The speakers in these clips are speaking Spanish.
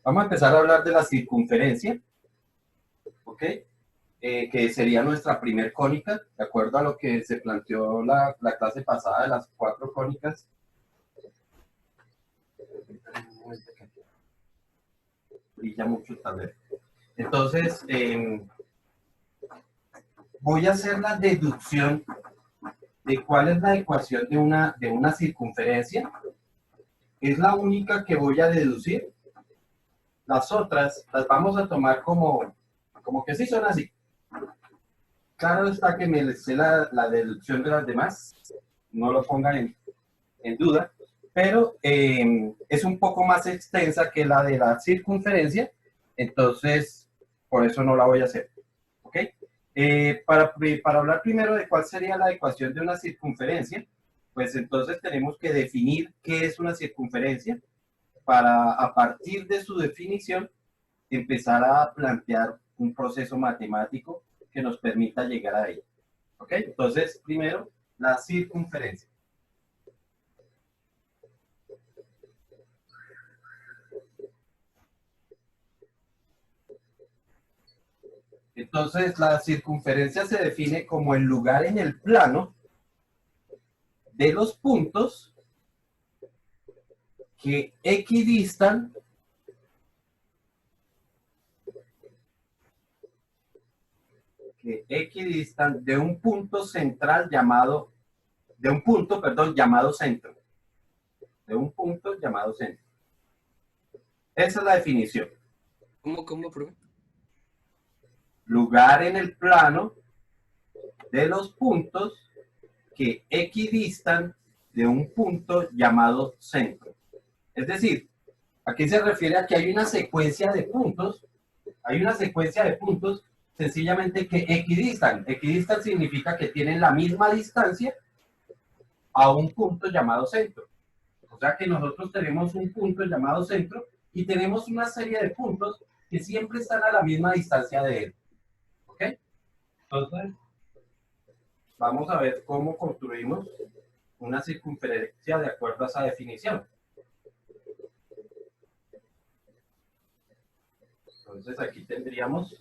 Vamos a empezar a hablar de la circunferencia, ¿ok? Que sería nuestra primer cónica, de acuerdo a lo que se planteó la clase pasada de las 4 cónicas. Brilla mucho el tablero. Entonces, voy a hacer la deducción de cuál es la ecuación de una circunferencia. Es la única que voy a deducir. Las otras las vamos a tomar como que sí son así. Claro está que me sé la deducción de las demás, no lo pongan en duda, pero es un poco más extensa que la de la circunferencia, entonces por eso no la voy a hacer. ¿Ok? Para hablar primero de cuál sería la ecuación de una circunferencia, pues entonces tenemos que definir qué es una circunferencia para, a partir de su definición, empezar a plantear un proceso matemático que nos permita llegar a ello. ¿Ok? Entonces, primero, la circunferencia. Entonces, la circunferencia se define como el lugar en el plano de los puntos que equidistan de un punto central llamado, llamado centro. De un punto llamado centro. Esa es la definición. ¿Cómo, profe? Lugar en el plano de los puntos que equidistan de un punto llamado centro. Es decir, aquí se refiere a que hay una secuencia de puntos, sencillamente que equidistan. Equidistan significa que tienen la misma distancia a un punto llamado centro. O sea que nosotros tenemos un punto llamado centro y tenemos una serie de puntos que siempre están a la misma distancia de él. ¿Ok? Entonces, vamos a ver cómo construimos una circunferencia de acuerdo a esa definición. Entonces aquí tendríamos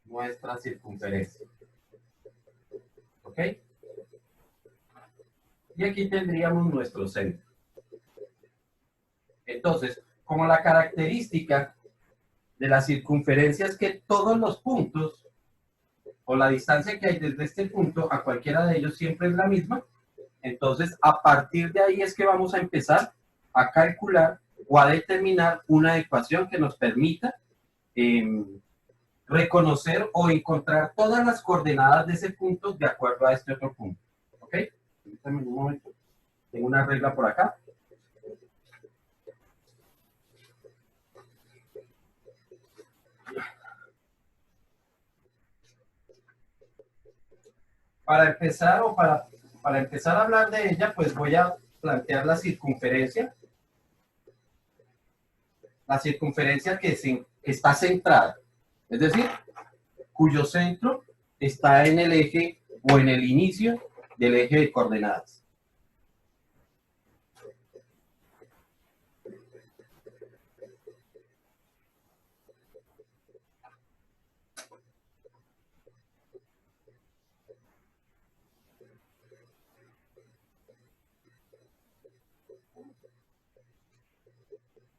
nuestra circunferencia. ¿Ok? Y aquí tendríamos nuestro centro. Entonces, como la característica de la circunferencia es que todos los puntos o la distancia que hay desde este punto a cualquiera de ellos siempre es la misma, entonces a partir de ahí es que vamos a empezar a calcular o a determinar una ecuación que nos permita reconocer o encontrar todas las coordenadas de ese punto de acuerdo a este otro punto. ¿Ok? Permítanme un momento. Tengo una regla por acá. Para empezar para empezar a hablar de ella, pues voy a plantear la circunferencia. La circunferencia que está centrada. Es decir, cuyo centro está en el eje o en el inicio del eje de coordenadas.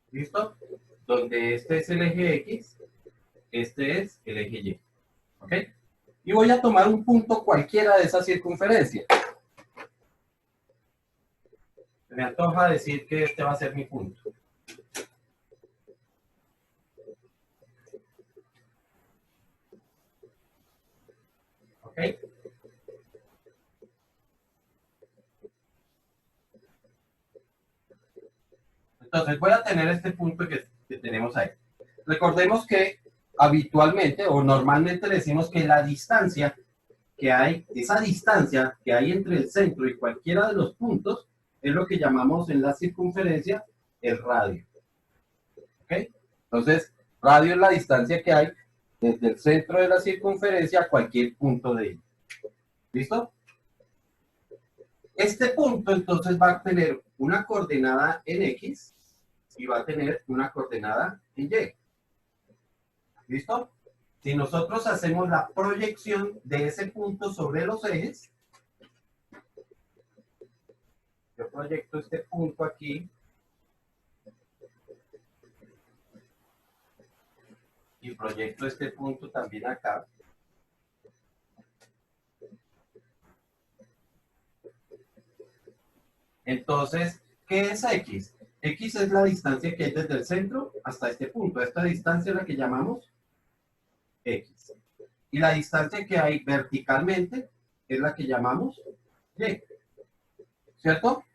¿Listo? Donde este es el eje X, este es el eje Y. ¿Ok? Y voy a tomar un punto cualquiera de esa circunferencia. Me antoja decir que este va a ser mi punto. ¿Ok? Entonces voy a tener este punto que tenemos ahí. Recordemos que habitualmente o normalmente decimos que la distancia que hay, esa distancia que hay entre el centro y cualquiera de los puntos, es lo que llamamos en la circunferencia el radio. ¿Ok? Entonces, radio es la distancia que hay desde el centro de la circunferencia a cualquier punto de ella. ¿Listo? Este punto entonces va a tener una coordenada en X y va a tener una coordenada en Y. ¿Listo? Si nosotros hacemos la proyección de ese punto sobre los ejes, yo proyecto este punto aquí y proyecto este punto también acá. Entonces, ¿qué es X? X es la distancia que hay desde el centro hasta este punto. Esta distancia es la que llamamos X. Y la distancia que hay verticalmente es la que llamamos Y. ¿Cierto?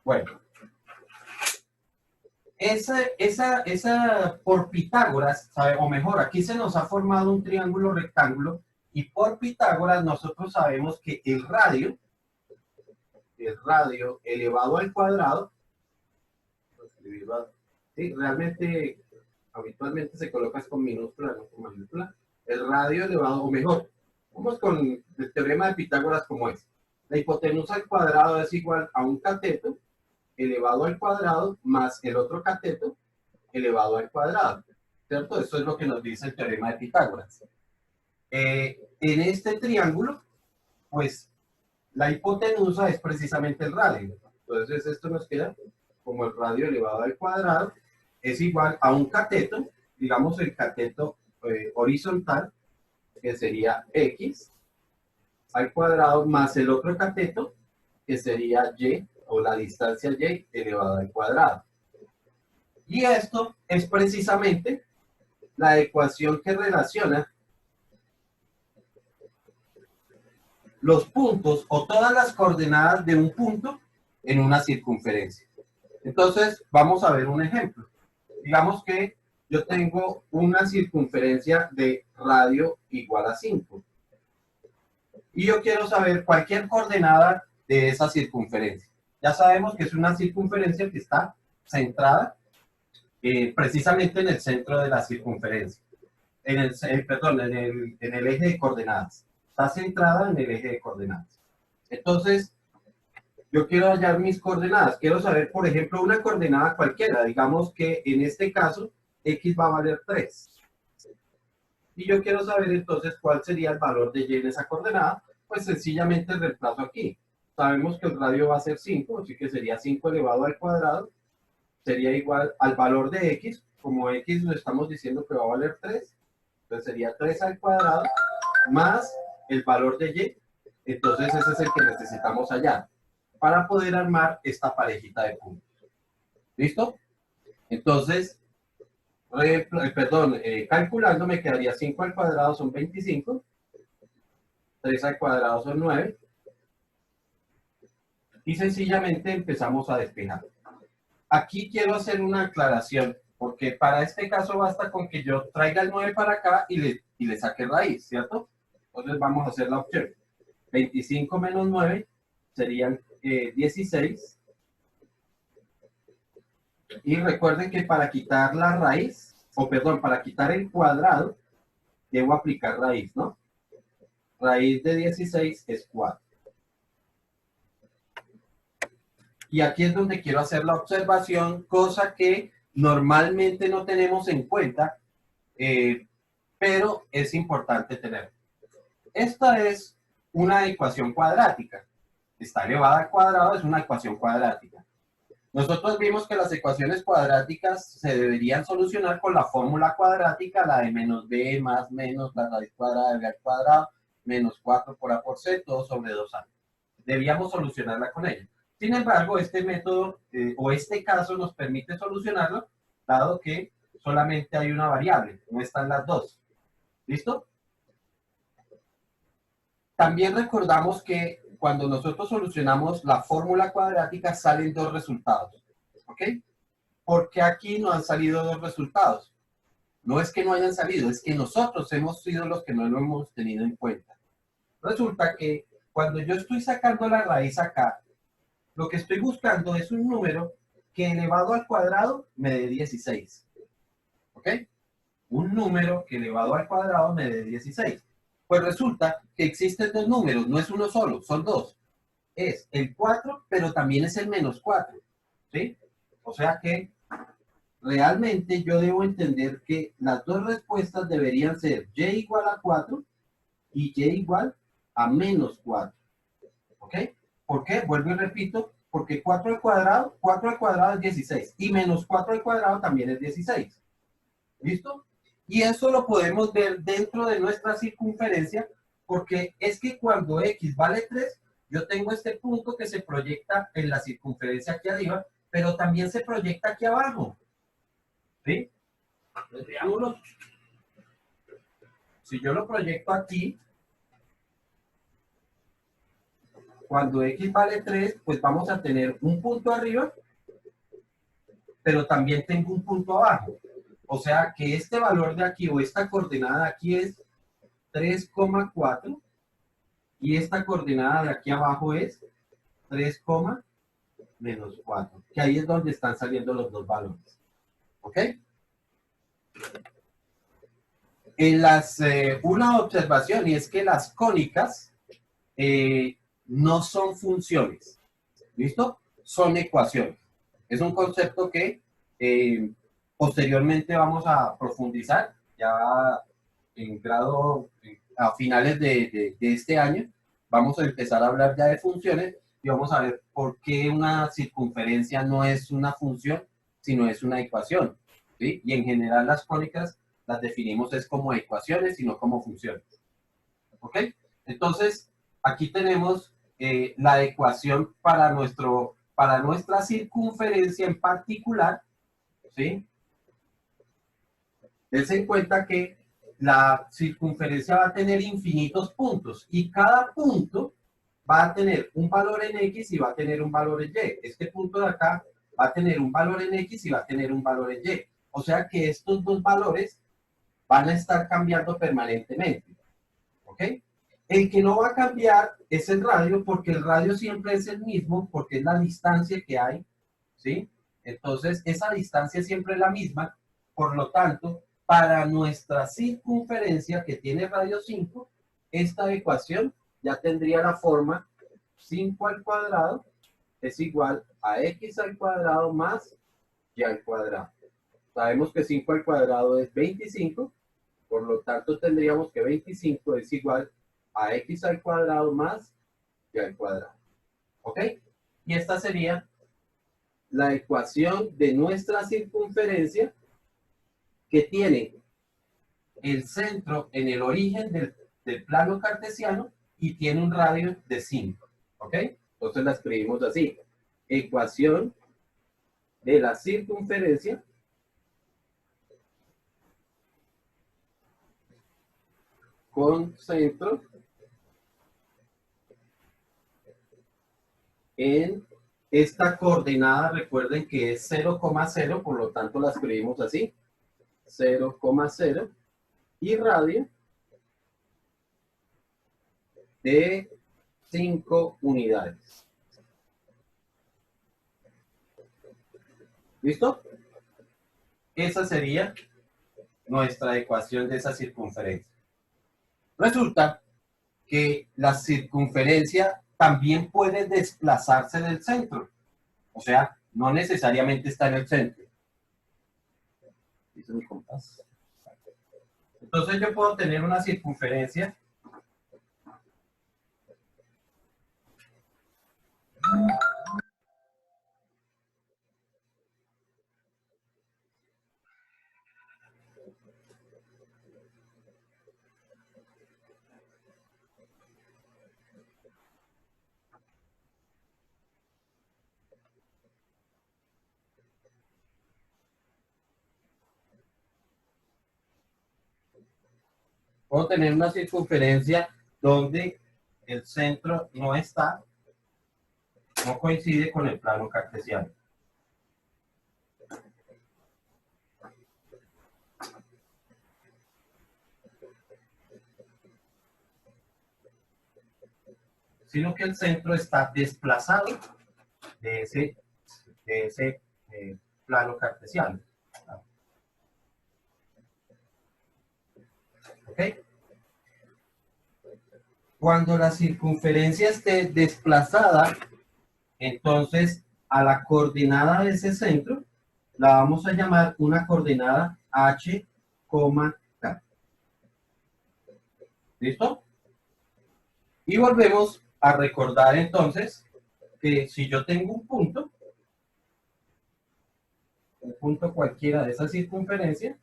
Bueno. Esa por Pitágoras, ¿sabe? O mejor, aquí se nos ha formado un triángulo rectángulo y por Pitágoras nosotros sabemos que el radio elevado al cuadrado, sí, realmente, habitualmente se coloca con minúscula, no con mayúscula, el radio elevado, o mejor, vamos con el teorema de Pitágoras como es. La hipotenusa al cuadrado es igual a un cateto elevado al cuadrado más el otro cateto elevado al cuadrado, ¿cierto? Eso es lo que nos dice el teorema de Pitágoras. En este triángulo, pues, la hipotenusa es precisamente el radio. Entonces, esto nos queda como el radio elevado al cuadrado es igual a un cateto, digamos el cateto horizontal, que sería X al cuadrado, más el otro cateto, que sería Y, o la distancia Y elevada al cuadrado. Y esto es precisamente la ecuación que relaciona los puntos o todas las coordenadas de un punto en una circunferencia. Entonces, vamos a ver un ejemplo. Digamos que yo tengo una circunferencia de radio igual a 5. Y yo quiero saber cualquier coordenada de esa circunferencia. Ya sabemos que es una circunferencia que está centrada precisamente en el centro de la circunferencia. Perdón, en el eje de coordenadas. Está centrada en el eje de coordenadas. Entonces, yo quiero hallar mis coordenadas. Quiero saber, por ejemplo, una coordenada cualquiera. Digamos que en este caso, X va a valer 3. Y yo quiero saber entonces cuál sería el valor de Y en esa coordenada. Pues sencillamente el reemplazo aquí. Sabemos que el radio va a ser 5, así que sería 5 elevado al cuadrado. Sería igual al valor de X. Como X lo estamos diciendo que va a valer 3. Entonces sería 3 al cuadrado más el valor de Y. Entonces ese es el que necesitamos hallar para poder armar esta parejita de puntos. ¿Listo? Entonces, calculando me quedaría 5 al cuadrado son 25, 3 al cuadrado son 9, y sencillamente empezamos a despejar. Aquí quiero hacer una aclaración, porque para este caso basta con que yo traiga el 9 para acá y le saque raíz, ¿cierto? Entonces vamos a hacer la opción. 25 menos 9 serían 16. Y recuerden que para quitar la raíz, para quitar el cuadrado, debo aplicar raíz, ¿no? Raíz de 16 es 4. Y aquí es donde quiero hacer la observación, cosa que normalmente no tenemos en cuenta, pero es importante tener. Esta es una ecuación cuadrática. Está elevada al cuadrado, es una ecuación cuadrática. Nosotros vimos que las ecuaciones cuadráticas se deberían solucionar con la fórmula cuadrática, la de menos b más menos la raíz cuadrada de b al cuadrado, menos 4 por a por c, todo sobre 2a. Debíamos solucionarla con ella. Sin embargo, este método o este caso nos permite solucionarlo, dado que solamente hay una variable, no están las dos. ¿Listo? También recordamos que cuando nosotros solucionamos la fórmula cuadrática salen dos resultados. ¿Ok? Porque aquí no han salido dos resultados. No es que no hayan salido, es que nosotros hemos sido los que no lo hemos tenido en cuenta. Resulta que cuando yo estoy sacando la raíz acá, lo que estoy buscando es un número que elevado al cuadrado me dé 16. ¿Ok? Un número que elevado al cuadrado me dé 16. Pues resulta que existen dos números, no es uno solo, son dos. es el 4, pero también es el menos 4, ¿sí? O sea que realmente yo debo entender que las dos respuestas deberían ser y igual a 4 y y igual a menos 4, ¿ok? ¿Por qué? Vuelvo y repito, porque 4 al cuadrado es 16 y menos 4 al cuadrado también es 16. ¿Listo? Y eso lo podemos ver dentro de nuestra circunferencia, porque es que cuando x vale 3, yo tengo este punto que se proyecta en la circunferencia aquí arriba, pero también se proyecta aquí abajo. ¿Sí? Veámoslo. Si yo lo proyecto aquí, cuando x vale 3, pues vamos a tener un punto arriba, pero también tengo un punto abajo. O sea que este valor de aquí o esta coordenada de aquí es 3,4 y esta coordenada de aquí abajo es 3, menos 4, que ahí es donde están saliendo los dos valores. ¿Ok? Una observación, y es que las cónicas no son funciones. ¿Listo? Son ecuaciones. Es un concepto que posteriormente vamos a profundizar ya en grado, a finales de este año. Vamos a empezar a hablar ya de funciones y vamos a ver por qué una circunferencia no es una función, sino es una ecuación. ¿Sí? Y en general las cónicas las definimos es como ecuaciones y no como funciones. ¿Ok? Entonces, aquí tenemos la ecuación para nuestra circunferencia en particular, ¿sí? Dense en cuenta que la circunferencia va a tener infinitos puntos y cada punto va a tener un valor en X y va a tener un valor en Y. Este punto de acá va a tener un valor en X y va a tener un valor en Y. O sea que estos dos valores van a estar cambiando permanentemente. ¿Ok? El que no va a cambiar es el radio, porque el radio siempre es el mismo, porque es la distancia que hay, ¿sí? Entonces, esa distancia siempre es la misma, por lo tanto, para nuestra circunferencia que tiene radio 5, esta ecuación ya tendría la forma 5 al cuadrado es igual a x al cuadrado más y al cuadrado. Sabemos que 5 al cuadrado es 25, por lo tanto, tendríamos que 25 es igual a x al cuadrado más y al cuadrado. ¿Ok? Y esta sería la ecuación de nuestra circunferencia que tiene el centro en el origen del plano cartesiano y tiene un radio de 5. ¿Ok? Entonces la escribimos así. Ecuación de la circunferencia con centro en esta coordenada, recuerden que es 0,0, por lo tanto la escribimos así, 0,0, y radio de 5 unidades. ¿Listo? Esa sería nuestra ecuación de esa circunferencia. Resulta que la circunferencia también puede desplazarse del centro. O sea, no necesariamente está en el centro. ¿Dice mi compás? Entonces yo puedo tener una circunferencia puedo tener una circunferencia donde el centro no está, no coincide con el plano cartesiano. Sino que el centro está desplazado de ese plano cartesiano. ¿Ok? Cuando la circunferencia esté desplazada, entonces a la coordenada de ese centro la vamos a llamar una coordenada h, k. ¿Listo? Y volvemos a recordar entonces que si yo tengo un punto cualquiera de esa circunferencia,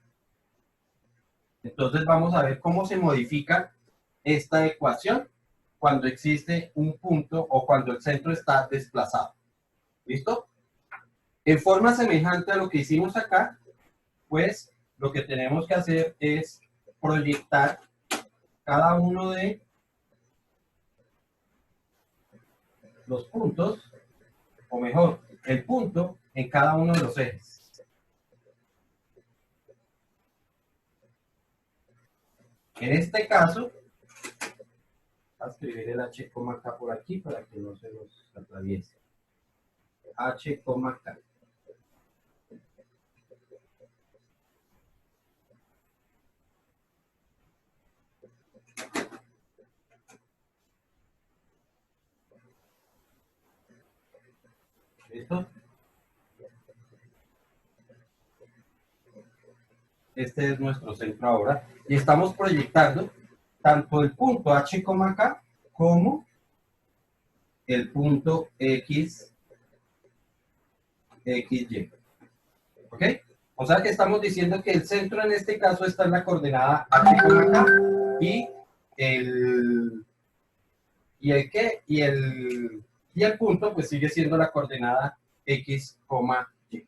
entonces vamos a ver cómo se modifica esta ecuación cuando existe un punto o cuando el centro está desplazado. ¿Listo? En forma semejante a lo que hicimos acá, pues lo que tenemos que hacer es proyectar cada uno de los puntos, o mejor, el punto en cada uno de los ejes. En este caso, voy a escribir el h, k por aquí para que no se nos atraviese. H, K. ¿Listo? Este es nuestro centro ahora. Y estamos proyectando tanto el punto H, K como el punto X, XY. ¿Ok? O sea que estamos diciendo que el centro en este caso está en la coordenada H, K y el y el punto pues sigue siendo la coordenada X, Y.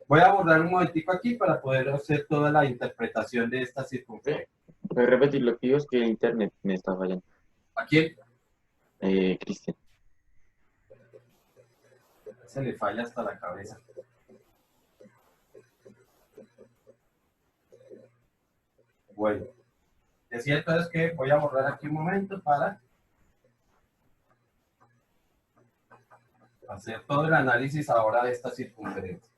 Voy a borrar un momentico aquí para poder hacer toda la interpretación de esta circunferencia. Voy a repetir lo que digo, es que el internet me está fallando. Aquí Cristian. se le falla hasta la cabeza. Bueno, decía entonces que voy a borrar aquí un momento para hacer todo el análisis ahora de esta circunferencia.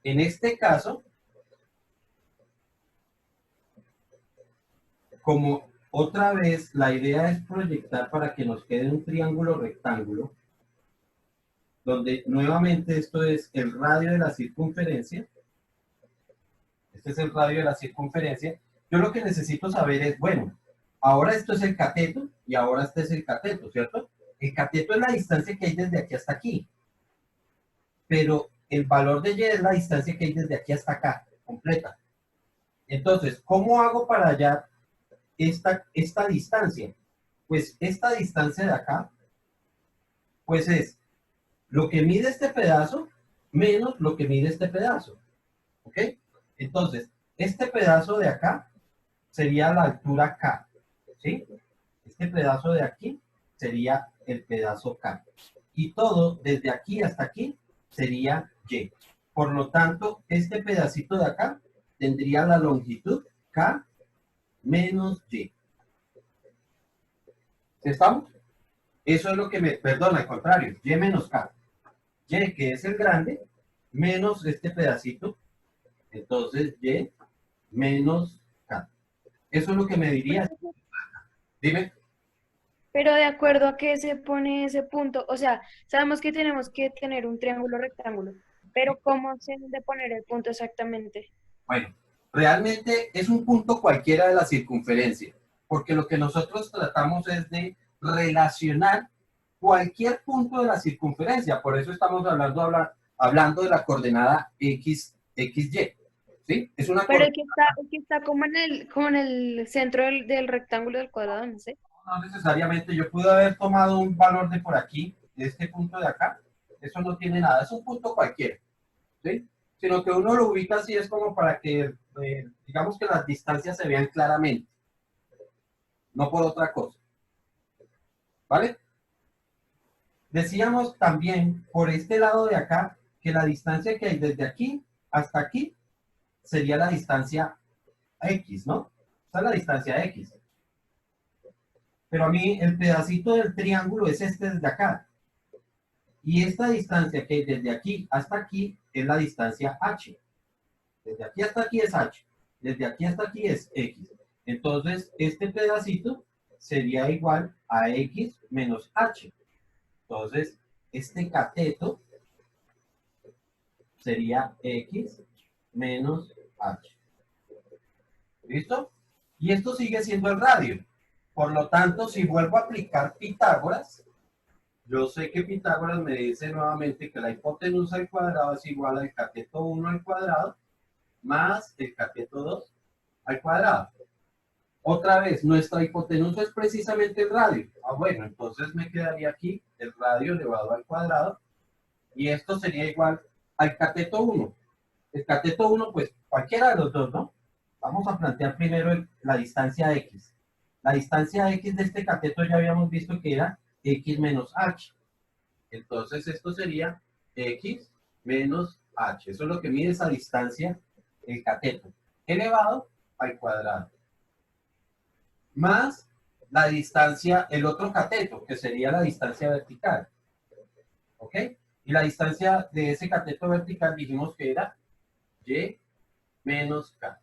En este caso, como otra vez la idea es proyectar para que nos quede un triángulo rectángulo, donde nuevamente esto es el radio de la circunferencia. Este es el radio de la circunferencia. Yo lo que necesito saber es, bueno, ahora esto es el cateto y ahora este es el cateto, ¿cierto? El cateto es la distancia que hay desde aquí hasta aquí, pero el valor de y es la distancia que hay desde aquí hasta acá, completa. Entonces, ¿cómo hago para hallar esta distancia? Pues esta distancia de acá, pues es lo que mide este pedazo menos lo que mide este pedazo. ¿Ok? Entonces, este pedazo de acá sería la altura K. ¿Sí? Este pedazo de aquí sería el pedazo K. Y todo desde aquí hasta aquí sería Y. Por lo tanto, este pedacito de acá tendría la longitud K menos Y. ¿Sí estamos? Eso es lo que me, perdón, al contrario, Y menos K. Y, que es el grande, menos este pedacito, entonces Y menos K. Eso es lo que me diría. Dime. Pero de acuerdo a qué se pone ese punto, o sea, sabemos que tenemos que tener un triángulo rectángulo, pero ¿cómo se debe poner el punto exactamente? Bueno, realmente es un punto cualquiera de la circunferencia, porque lo que nosotros tratamos es de relacionar cualquier punto de la circunferencia, por eso estamos hablando de la coordenada X, XY, ¿sí? Es una Pero coordenada, el que está como en el centro del rectángulo del cuadrado, no sé. no necesariamente, yo pude haber tomado un valor de por aquí, de este punto de acá, eso no tiene nada, es un punto cualquiera, ¿sí? Sino que uno lo ubica así, es como para que, digamos que las distancias se vean claramente, no por otra cosa, ¿vale? Decíamos también, por este lado de acá, que la distancia que hay desde aquí hasta aquí sería la distancia X, ¿no? Esta es la distancia X. pero a mí el pedacito del triángulo es este desde acá. Y esta distancia que desde aquí hasta aquí es la distancia h. Desde aquí hasta aquí es h. Desde aquí hasta aquí es x. Entonces, este pedacito sería igual a x menos h. Entonces, este cateto sería x menos h. ¿Listo? Y esto sigue siendo el radio. Por lo tanto, si vuelvo a aplicar Pitágoras, yo sé que Pitágoras me dice nuevamente que la hipotenusa al cuadrado es igual al cateto 1 al cuadrado más el cateto 2 al cuadrado. Otra vez, nuestra hipotenusa es precisamente el radio. Ah, bueno, entonces me quedaría aquí el radio elevado al cuadrado y esto sería igual al cateto 1. El cateto 1, pues cualquiera de los dos, ¿no? Vamos a plantear primero la distancia x. La distancia x de este cateto ya habíamos visto que era x menos h. Entonces esto sería x menos h. Eso es lo que mide esa distancia, el cateto, elevado al cuadrado. Más la distancia, el otro cateto, que sería la distancia vertical. ¿Ok? Y la distancia de ese cateto vertical dijimos que era y menos k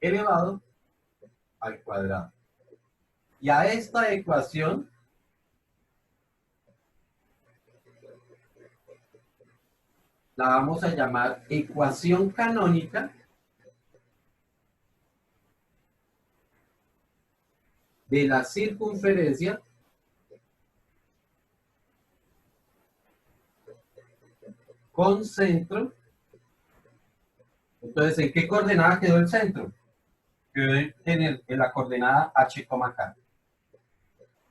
elevado al cuadrado. Y a esta ecuación la vamos a llamar ecuación canónica de la circunferencia con centro. Entonces, ¿en qué coordenada quedó el centro? Quedó en la coordenada h, k.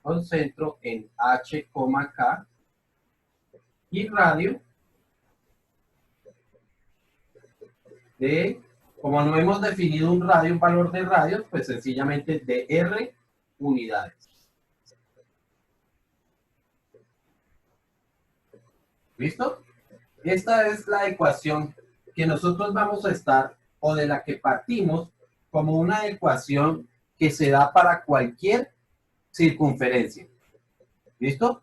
Con centro en h, k y radio de, como no hemos definido un radio, un valor de radio, pues sencillamente de r unidades. ¿Listo? Esta es la ecuación que nosotros vamos a estar, o de la que partimos, como una ecuación que se da para cualquier circunferencia. ¿Listo?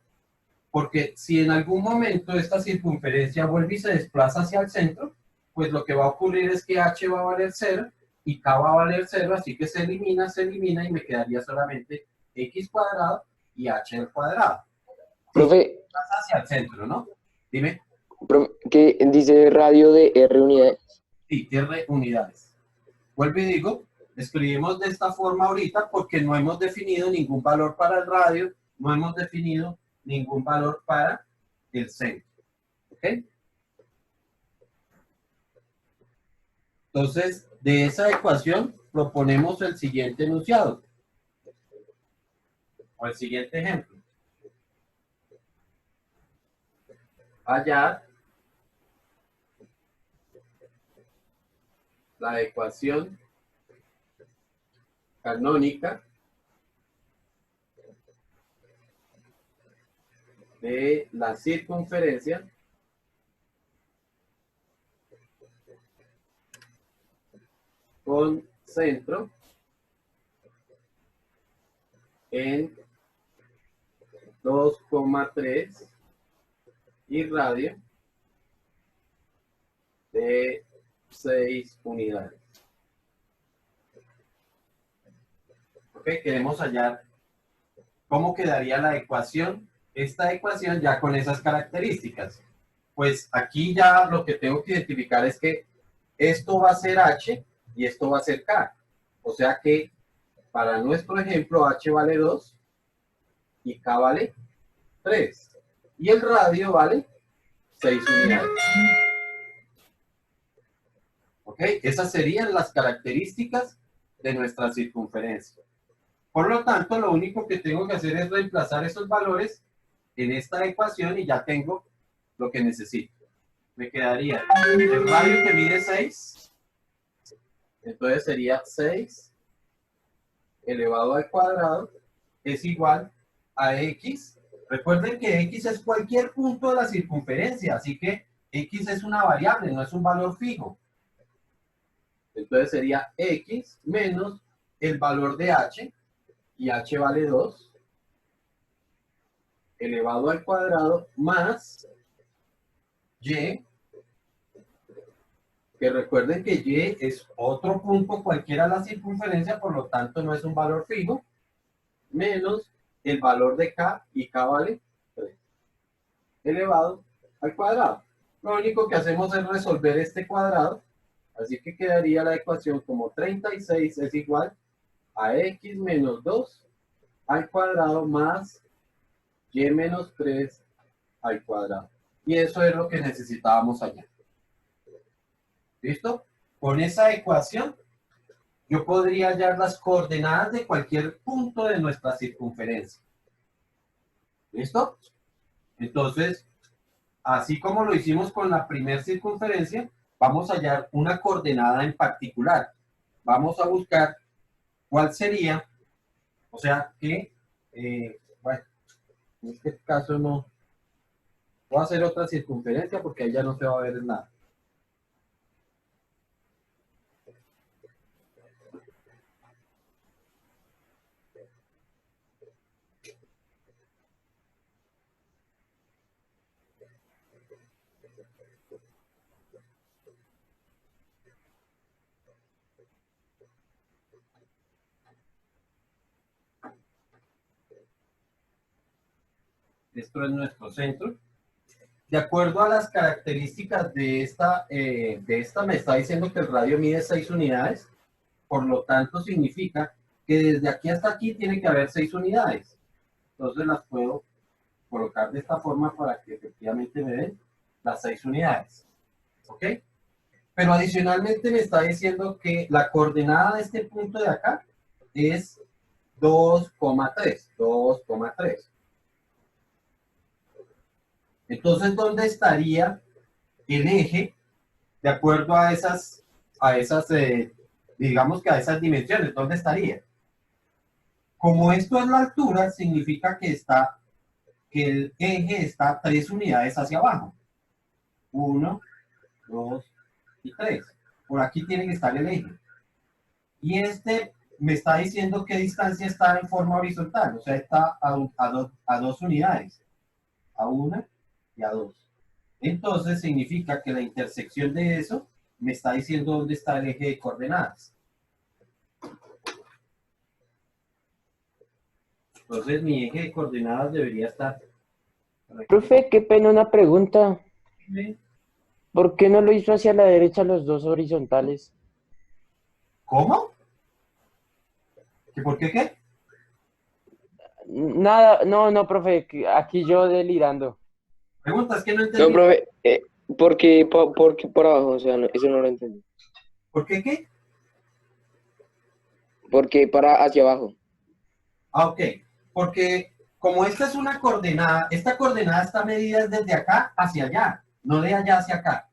Porque si en algún momento esta circunferencia vuelve y se desplaza hacia el centro, pues lo que va a ocurrir es que h va a valer 0 y k va a valer 0, así que se elimina y me quedaría solamente x cuadrado y h al cuadrado. Profe, Hacia el centro, ¿no? Dime. profe, ¿qué dice radio de R unidades? Sí, r unidades. Vuelvo y digo, escribimos de esta forma ahorita porque no hemos definido ningún valor para el radio, no hemos definido ningún valor para el centro. ¿Ok? Entonces, de esa ecuación proponemos el siguiente enunciado. O el siguiente ejemplo. Hallar la ecuación canónica de la circunferencia con centro en 2,3 y radio de 6 unidades. Ok, queremos hallar cómo quedaría la ecuación, esta ecuación ya con esas características. Pues aquí ya lo que tengo que identificar es que esto va a ser h y esto va a ser k. O sea que para nuestro ejemplo h vale 2 y k vale 3. Y el radio vale 6 unidades. ¿Ok? Esas serían las características de nuestra circunferencia. Por lo tanto, lo único que tengo que hacer es reemplazar esos valores en esta ecuación y ya tengo lo que necesito. Me quedaría el radio que mide 6. Entonces sería 6 elevado al cuadrado es igual a x. Recuerden que x es cualquier punto de la circunferencia, así que x es una variable, no es un valor fijo. Entonces sería x menos el valor de h, y h vale 2, elevado al cuadrado, más y, que recuerden que y es otro punto cualquiera de la circunferencia, por lo tanto no es un valor fijo, menos el valor de k, y k vale 3, elevado al cuadrado. Lo único que hacemos es resolver este cuadrado, así que quedaría la ecuación como 36 es igual a x menos 2 al cuadrado más y menos 3 al cuadrado. Y eso es lo que necesitábamos allá. ¿Listo? Con esa ecuación, yo podría hallar las coordenadas de cualquier punto de nuestra circunferencia. ¿Listo? Entonces, así como lo hicimos con la primera circunferencia, vamos a hallar una coordenada en particular. Vamos a buscar cuál sería, o sea que, bueno, en este caso no, voy a hacer otra circunferencia porque ahí ya no se va a ver nada. Esto es nuestro centro. De acuerdo a las características de esta me está diciendo que el radio mide 6 unidades, por lo tanto significa que desde aquí hasta aquí tiene que haber 6 unidades. Entonces las puedo colocar de esta forma para que efectivamente me den las 6 unidades. ¿Ok? Pero adicionalmente me está diciendo que la coordenada de este punto de acá es 2,3. 2,3. Entonces, ¿dónde estaría el eje de acuerdo a esas digamos que a esas dimensiones? ¿Dónde estaría? Como esto es la altura, significa que el eje está 3 unidades hacia abajo. 1, 2 y 3. Por aquí tiene que estar el eje. Y este me está diciendo qué distancia está en forma horizontal, o sea, está a 2 unidades. A 1 y a 2. Entonces significa que la intersección de eso me está diciendo dónde está el eje de coordenadas. Entonces mi eje de coordenadas debería estar... Profe, qué pena una pregunta. ¿Por qué no lo hizo hacia la derecha los dos horizontales? ¿Cómo? ¿Que por qué qué? Nada, no, profe, aquí yo delirando. Preguntas que no entendí. No, profe, ¿por qué por abajo? O sea, eso no lo entendí. ¿Por qué qué? ¿Por qué para hacia abajo? Ah, ok. Porque como esta es una coordenada, esta coordenada está medida desde acá hacia allá, no de allá hacia acá.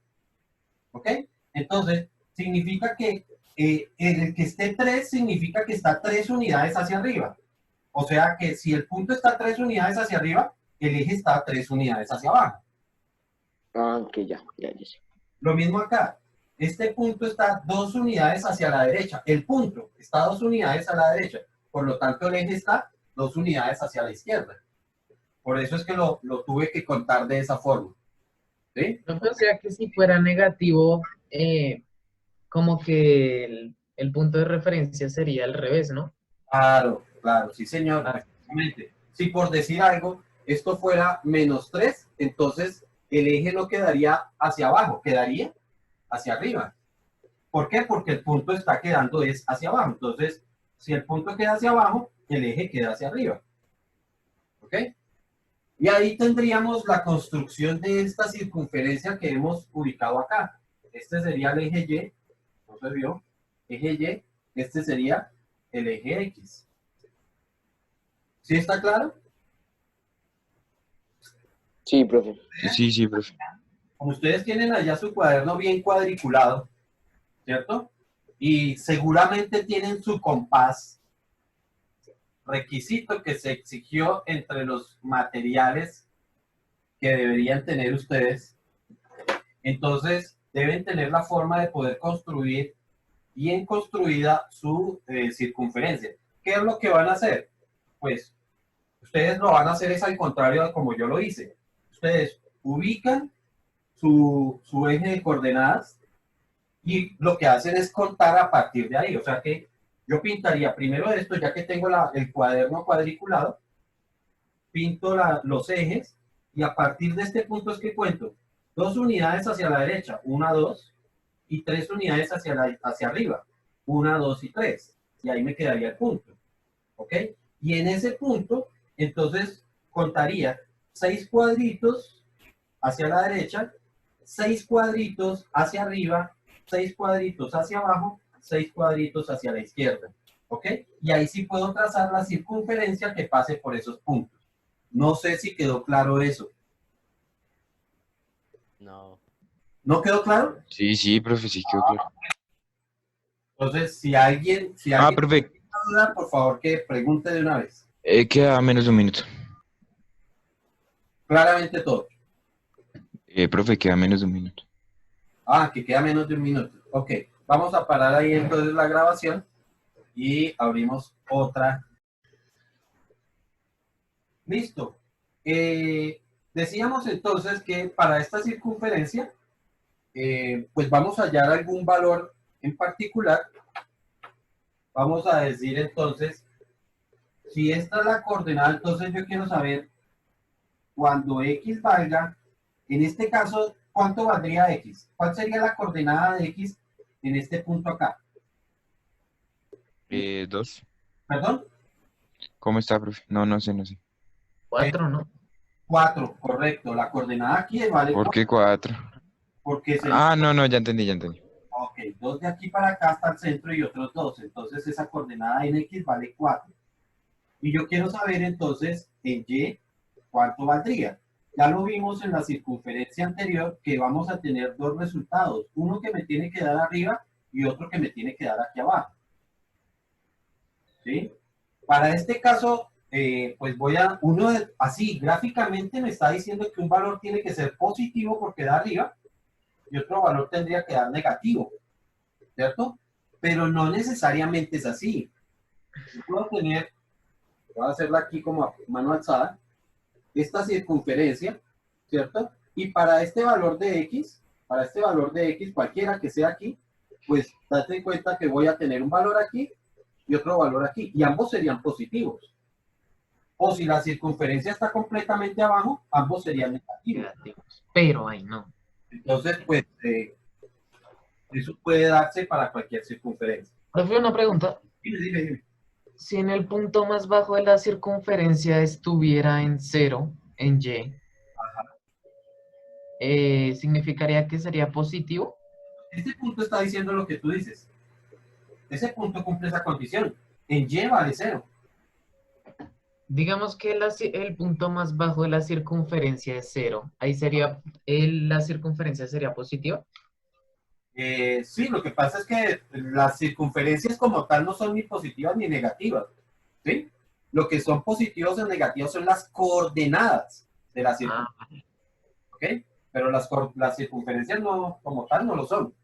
¿Ok? Entonces, significa que el que esté 3 significa que está 3 unidades hacia arriba. O sea que si el punto está 3 unidades hacia arriba, el eje está 3 unidades hacia abajo. Ah, ok, ya sé. Lo mismo acá. Este punto está 2 unidades hacia la derecha. El punto está 2 unidades a la derecha. Por lo tanto, el eje está 2 unidades hacia la izquierda. Por eso es que lo tuve que contar de esa forma. ¿Sí? No, o sea que si fuera negativo, como que el punto de referencia sería al revés, ¿no? Claro, claro, sí señor, exactamente. Si por decir algo, esto fuera -3, entonces el eje no quedaría hacia abajo, quedaría hacia arriba. ¿Por qué? Porque el punto está quedando es hacia abajo. Entonces, si el punto queda hacia abajo, el eje queda hacia arriba. ¿Ok? Y ahí tendríamos la construcción de esta circunferencia que hemos ubicado acá. Este sería el eje Y, ¿no se vio? Eje Y, este sería el eje X. ¿Sí está claro? Sí, profe. Sí, profe. Como ustedes tienen allá su cuaderno bien cuadriculado, ¿cierto? Y seguramente tienen su compás, requisito que se exigió entre los materiales que deberían tener ustedes. Entonces, deben tener la forma de poder construir bien construida su circunferencia. ¿Qué es lo que van a hacer? pues ustedes lo van a hacer es al contrario de como yo lo hice. Ustedes ubican su eje de coordenadas y lo que hacen es contar a partir de ahí. O sea que yo pintaría primero esto, ya que tengo el cuaderno cuadriculado, pinto los ejes y a partir de este punto es que cuento 2 unidades hacia la derecha, 1, 2, y 3 unidades hacia arriba, 1, 2 y 3. Y ahí me quedaría el punto. ¿Ok? Y en ese punto, entonces contaría 6 cuadritos hacia la derecha, 6 cuadritos hacia arriba, 6 cuadritos hacia abajo, 6 cuadritos hacia la izquierda. ¿Ok? Y ahí sí puedo trazar la circunferencia que pase por esos puntos. No sé si quedó claro eso. No. ¿No quedó claro? Sí, profe, sí quedó claro. Entonces, si alguien Profe, tiene una duda, por favor que pregunte de una vez. queda menos de un minuto. Claramente todo. Profe, queda menos de un minuto. Ah, que queda menos de un minuto. Ok, vamos a parar ahí entonces la grabación y abrimos otra. Listo. Decíamos entonces que para esta circunferencia, pues vamos a hallar algún valor en particular. Vamos a decir entonces, si esta es la coordenada, entonces yo quiero saber cuando X valga, en este caso, ¿cuánto valdría X? ¿Cuál sería la coordenada de X en este punto acá? 2. ¿Perdón? ¿Cómo está, profe? No sé. 4, ¿no? 4, correcto. La coordenada aquí vale ¿Por 4 qué 4? porque se... No, ya entendí. Ok, 2 de aquí para acá hasta el centro y otros 2. Entonces esa coordenada en X vale 4. Y yo quiero saber entonces en Y cuánto valdría. Ya lo vimos en la circunferencia anterior que vamos a tener 2 resultados. Uno que me tiene que dar arriba y otro que me tiene que dar aquí abajo. ¿Sí? Para este caso, pues así gráficamente me está diciendo que un valor tiene que ser positivo porque da arriba y otro valor tendría que dar negativo, ¿cierto? Pero no necesariamente es así. Yo puedo tener, voy a hacerla aquí como a mano alzada, esta circunferencia, ¿cierto? Y para este valor de X, cualquiera que sea aquí, pues date cuenta que voy a tener un valor aquí y otro valor aquí, y ambos serían positivos. O si la circunferencia está completamente abajo, ambos serían negativos. Negativos. Pero ahí no. Entonces, pues, eso puede darse para cualquier circunferencia. Profe, una pregunta. Dime. Si en el punto más bajo de la circunferencia estuviera en 0, en Y, ¿significaría que sería positivo? Este punto está diciendo lo que tú dices. Ese punto cumple esa condición. En Y vale 0. Digamos que el punto más bajo de la circunferencia es 0. Ahí sería, la circunferencia sería positiva. Sí, lo que pasa es que las circunferencias como tal no son ni positivas ni negativas. ¿Sí? Lo que son positivos o negativos son las coordenadas de la circunferencia. ¿Ok? Pero las circunferencias no, como tal no lo son.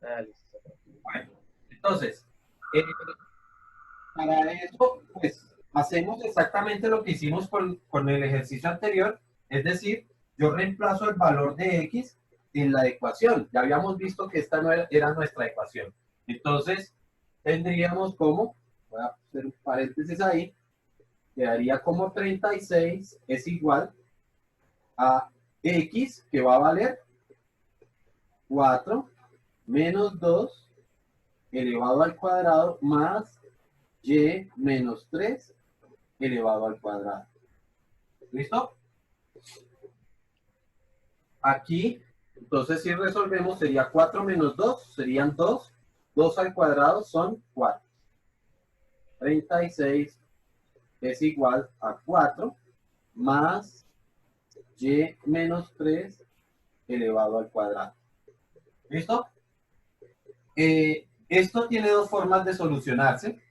Bueno, entonces, para eso, pues, hacemos exactamente lo que hicimos con el ejercicio anterior, es decir, yo reemplazo el valor de X en la ecuación. Ya habíamos visto que esta no era nuestra ecuación. Entonces, tendríamos como, voy a hacer un paréntesis ahí, quedaría como 36 es igual a X, que va a valer 4 menos 2 elevado al cuadrado más Y menos 3 elevado al cuadrado. ¿Listo? Aquí, entonces si resolvemos sería 4 menos 2, serían 2. 2 al cuadrado son 4. 36 es igual a 4 más Y menos 3 elevado al cuadrado. ¿Listo? Esto tiene dos formas de solucionarse.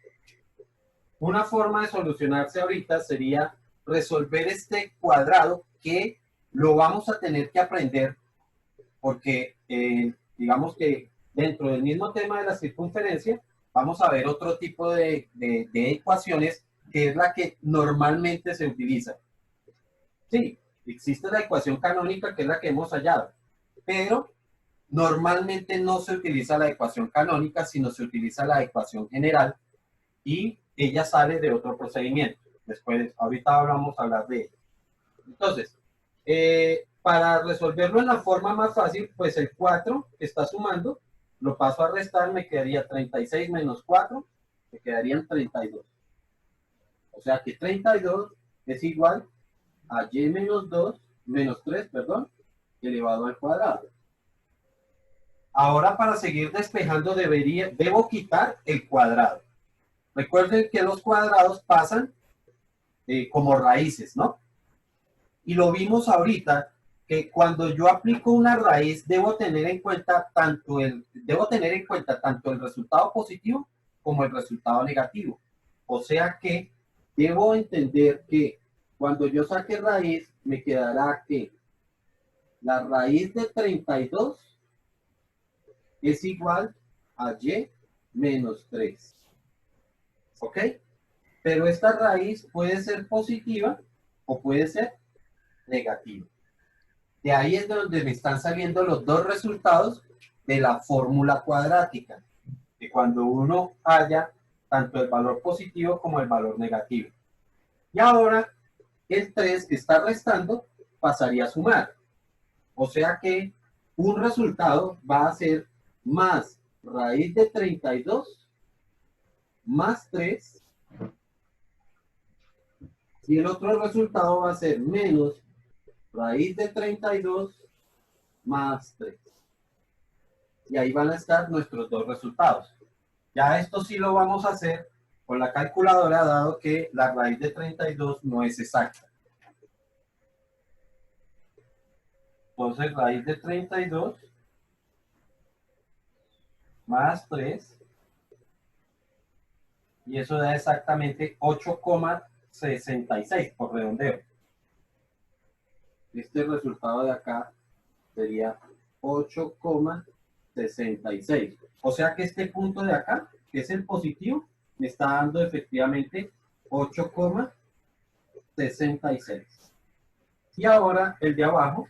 Una forma de solucionarse ahorita sería resolver este cuadrado que lo vamos a tener que aprender porque digamos que dentro del mismo tema de la circunferencia vamos a ver otro tipo de ecuaciones que es la que normalmente se utiliza. Sí, existe la ecuación canónica, que es la que hemos hallado, pero normalmente no se utiliza la ecuación canónica, sino se utiliza la ecuación general, y ella sale de otro procedimiento. Después, ahorita vamos a hablar de ella. Entonces, para resolverlo en la forma más fácil, pues el 4 que está sumando, lo paso a restar, me quedaría 36 menos 4, me quedarían 32. O sea que 32 es igual a y menos 2, menos 3, perdón, elevado al cuadrado. Ahora, para seguir despejando, debo quitar el cuadrado. Recuerden que los cuadrados pasan como raíces, ¿no? Y lo vimos ahorita, que cuando yo aplico una raíz, debo tener en cuenta tanto el resultado positivo como el resultado negativo. O sea que debo entender que cuando yo saque raíz, me quedará que la raíz de 32 es igual a y menos 3. ¿Ok? Pero esta raíz puede ser positiva o puede ser negativa. De ahí es donde me están saliendo los dos resultados de la fórmula cuadrática, que cuando uno halla tanto el valor positivo como el valor negativo. Y ahora el 3 que está restando pasaría a sumar. O sea que un resultado va a ser más raíz de 32 más 3, y el otro resultado va a ser menos raíz de 32 más 3. Y ahí van a estar nuestros dos resultados. Ya esto sí lo vamos a hacer con la calculadora, dado que la raíz de 32 no es exacta. Entonces, raíz de 32 más 3, y eso da exactamente 8,66 por redondeo. Este resultado de acá sería 8,66. O sea que este punto de acá, que es el positivo, me está dando efectivamente 8,66. Y ahora el de abajo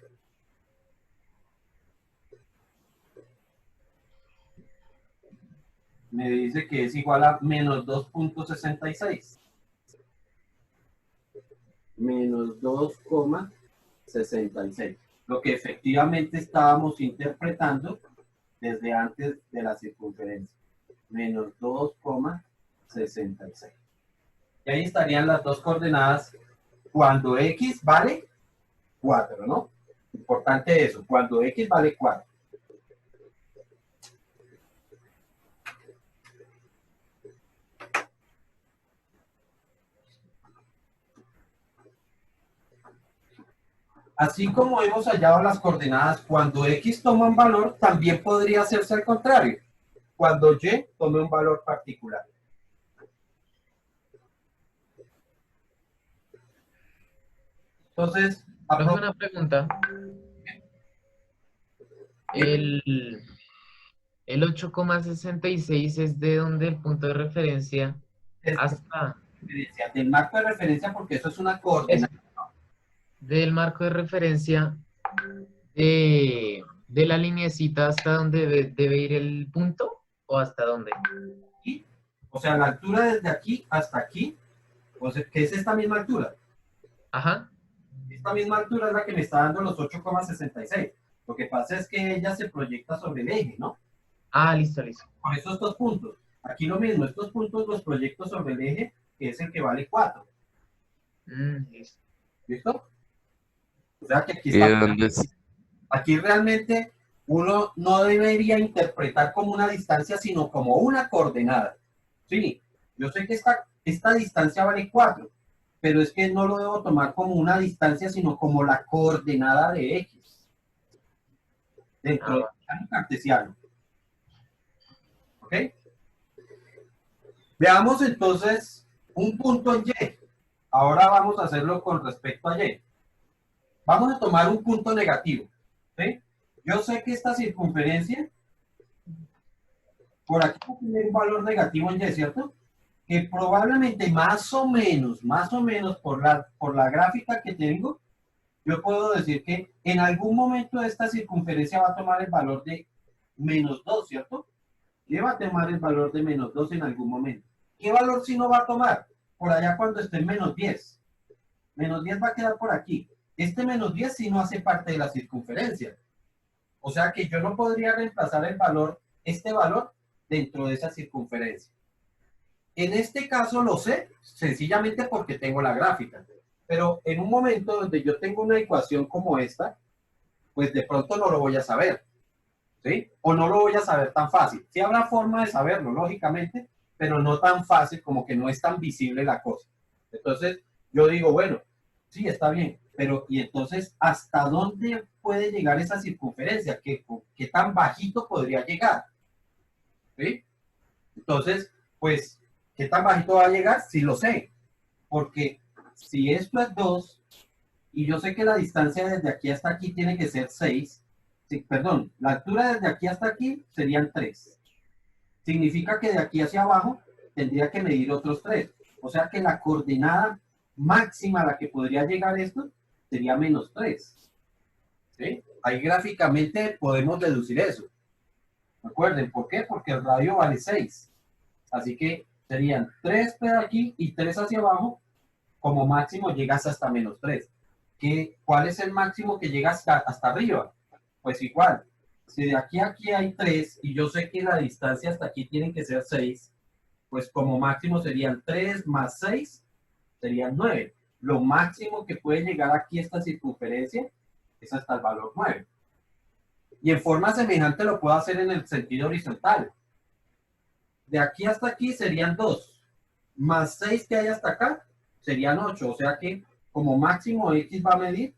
me dice que es igual a menos 2,66. Menos 2,66. Lo que efectivamente estábamos interpretando desde antes de la circunferencia. Menos 2,66. Y ahí estarían las dos coordenadas cuando x vale 4, ¿no? Importante eso, cuando x vale 4. Así como hemos hallado las coordenadas cuando x toma un valor, también podría hacerse al contrario, cuando y tome un valor particular. Entonces, Profe, una pregunta. El 8,66 es de donde el punto de referencia hasta del marco de referencia, porque eso es una coordenada. del marco de referencia de la lineecita hasta donde debe ir el punto, o hasta dónde. O sea, la altura desde aquí hasta aquí, o sea, que es esta misma altura. Ajá. Esta misma altura es la que me está dando los 8,66. Lo que pasa es que ella se proyecta sobre el eje, ¿no? Ah, listo, listo. Por eso estos puntos. Aquí lo mismo, estos puntos los proyecto sobre el eje, que es el que vale 4. Listo. ¿Listo? O sea que aquí está. Aquí realmente uno no debería interpretar como una distancia, sino como una coordenada. Sí, yo sé que esta distancia vale 4, pero es que no lo debo tomar como una distancia, sino como la coordenada de x dentro del plano cartesiano. ¿Ok? Veamos entonces un punto en y. Ahora vamos a hacerlo con respecto a y. Vamos a tomar un punto negativo. ¿Sí? Yo sé que esta circunferencia por aquí va a tener un valor negativo en y, ¿cierto? que probablemente más o menos por la gráfica que tengo, yo puedo decir que en algún momento esta circunferencia va a tomar el valor de -2, ¿cierto? Y va a tomar el valor de -2 en algún momento. ¿Qué valor si no va a tomar? Por allá cuando esté en -10. -10 va a quedar por aquí. Este -10 si no hace parte de la circunferencia. O sea que yo no podría reemplazar el valor, este valor, dentro de esa circunferencia. En este caso lo sé, sencillamente porque tengo la gráfica. Pero en un momento donde yo tengo una ecuación como esta, pues de pronto no lo voy a saber. ¿Sí? O no lo voy a saber tan fácil. Sí habrá forma de saberlo, lógicamente, pero no tan fácil, como que no es tan visible la cosa. Entonces, yo digo, bueno, sí, está bien, pero ¿y entonces hasta dónde puede llegar esa circunferencia? ¿Qué tan bajito podría llegar? ¿Sí? Entonces, pues, ¿qué tan bajito va a llegar? Sí lo sé, porque si esto es 2, y yo sé que la distancia desde aquí hasta aquí tiene que ser 6, sí, perdón, la altura desde aquí hasta aquí serían 3. Significa que de aquí hacia abajo tendría que medir otros 3. O sea que la coordenada máxima a la que podría llegar esto sería -3. ¿Sí? Ahí gráficamente podemos deducir eso. Recuerden, ¿por qué? Porque el radio vale 6. Así que serían 3 por aquí y 3 hacia abajo. Como máximo llegas hasta -3. ¿Cuál es el máximo que llega hasta arriba? Pues igual, si de aquí a aquí hay 3 y yo sé que la distancia hasta aquí tiene que ser 6, pues como máximo serían 3 más 6, serían 9. Lo máximo que puede llegar aquí esta circunferencia es hasta el valor 9. Y en forma semejante lo puedo hacer en el sentido horizontal. De aquí hasta aquí serían 2, más 6 que hay hasta acá serían 8, o sea que como máximo X va a medir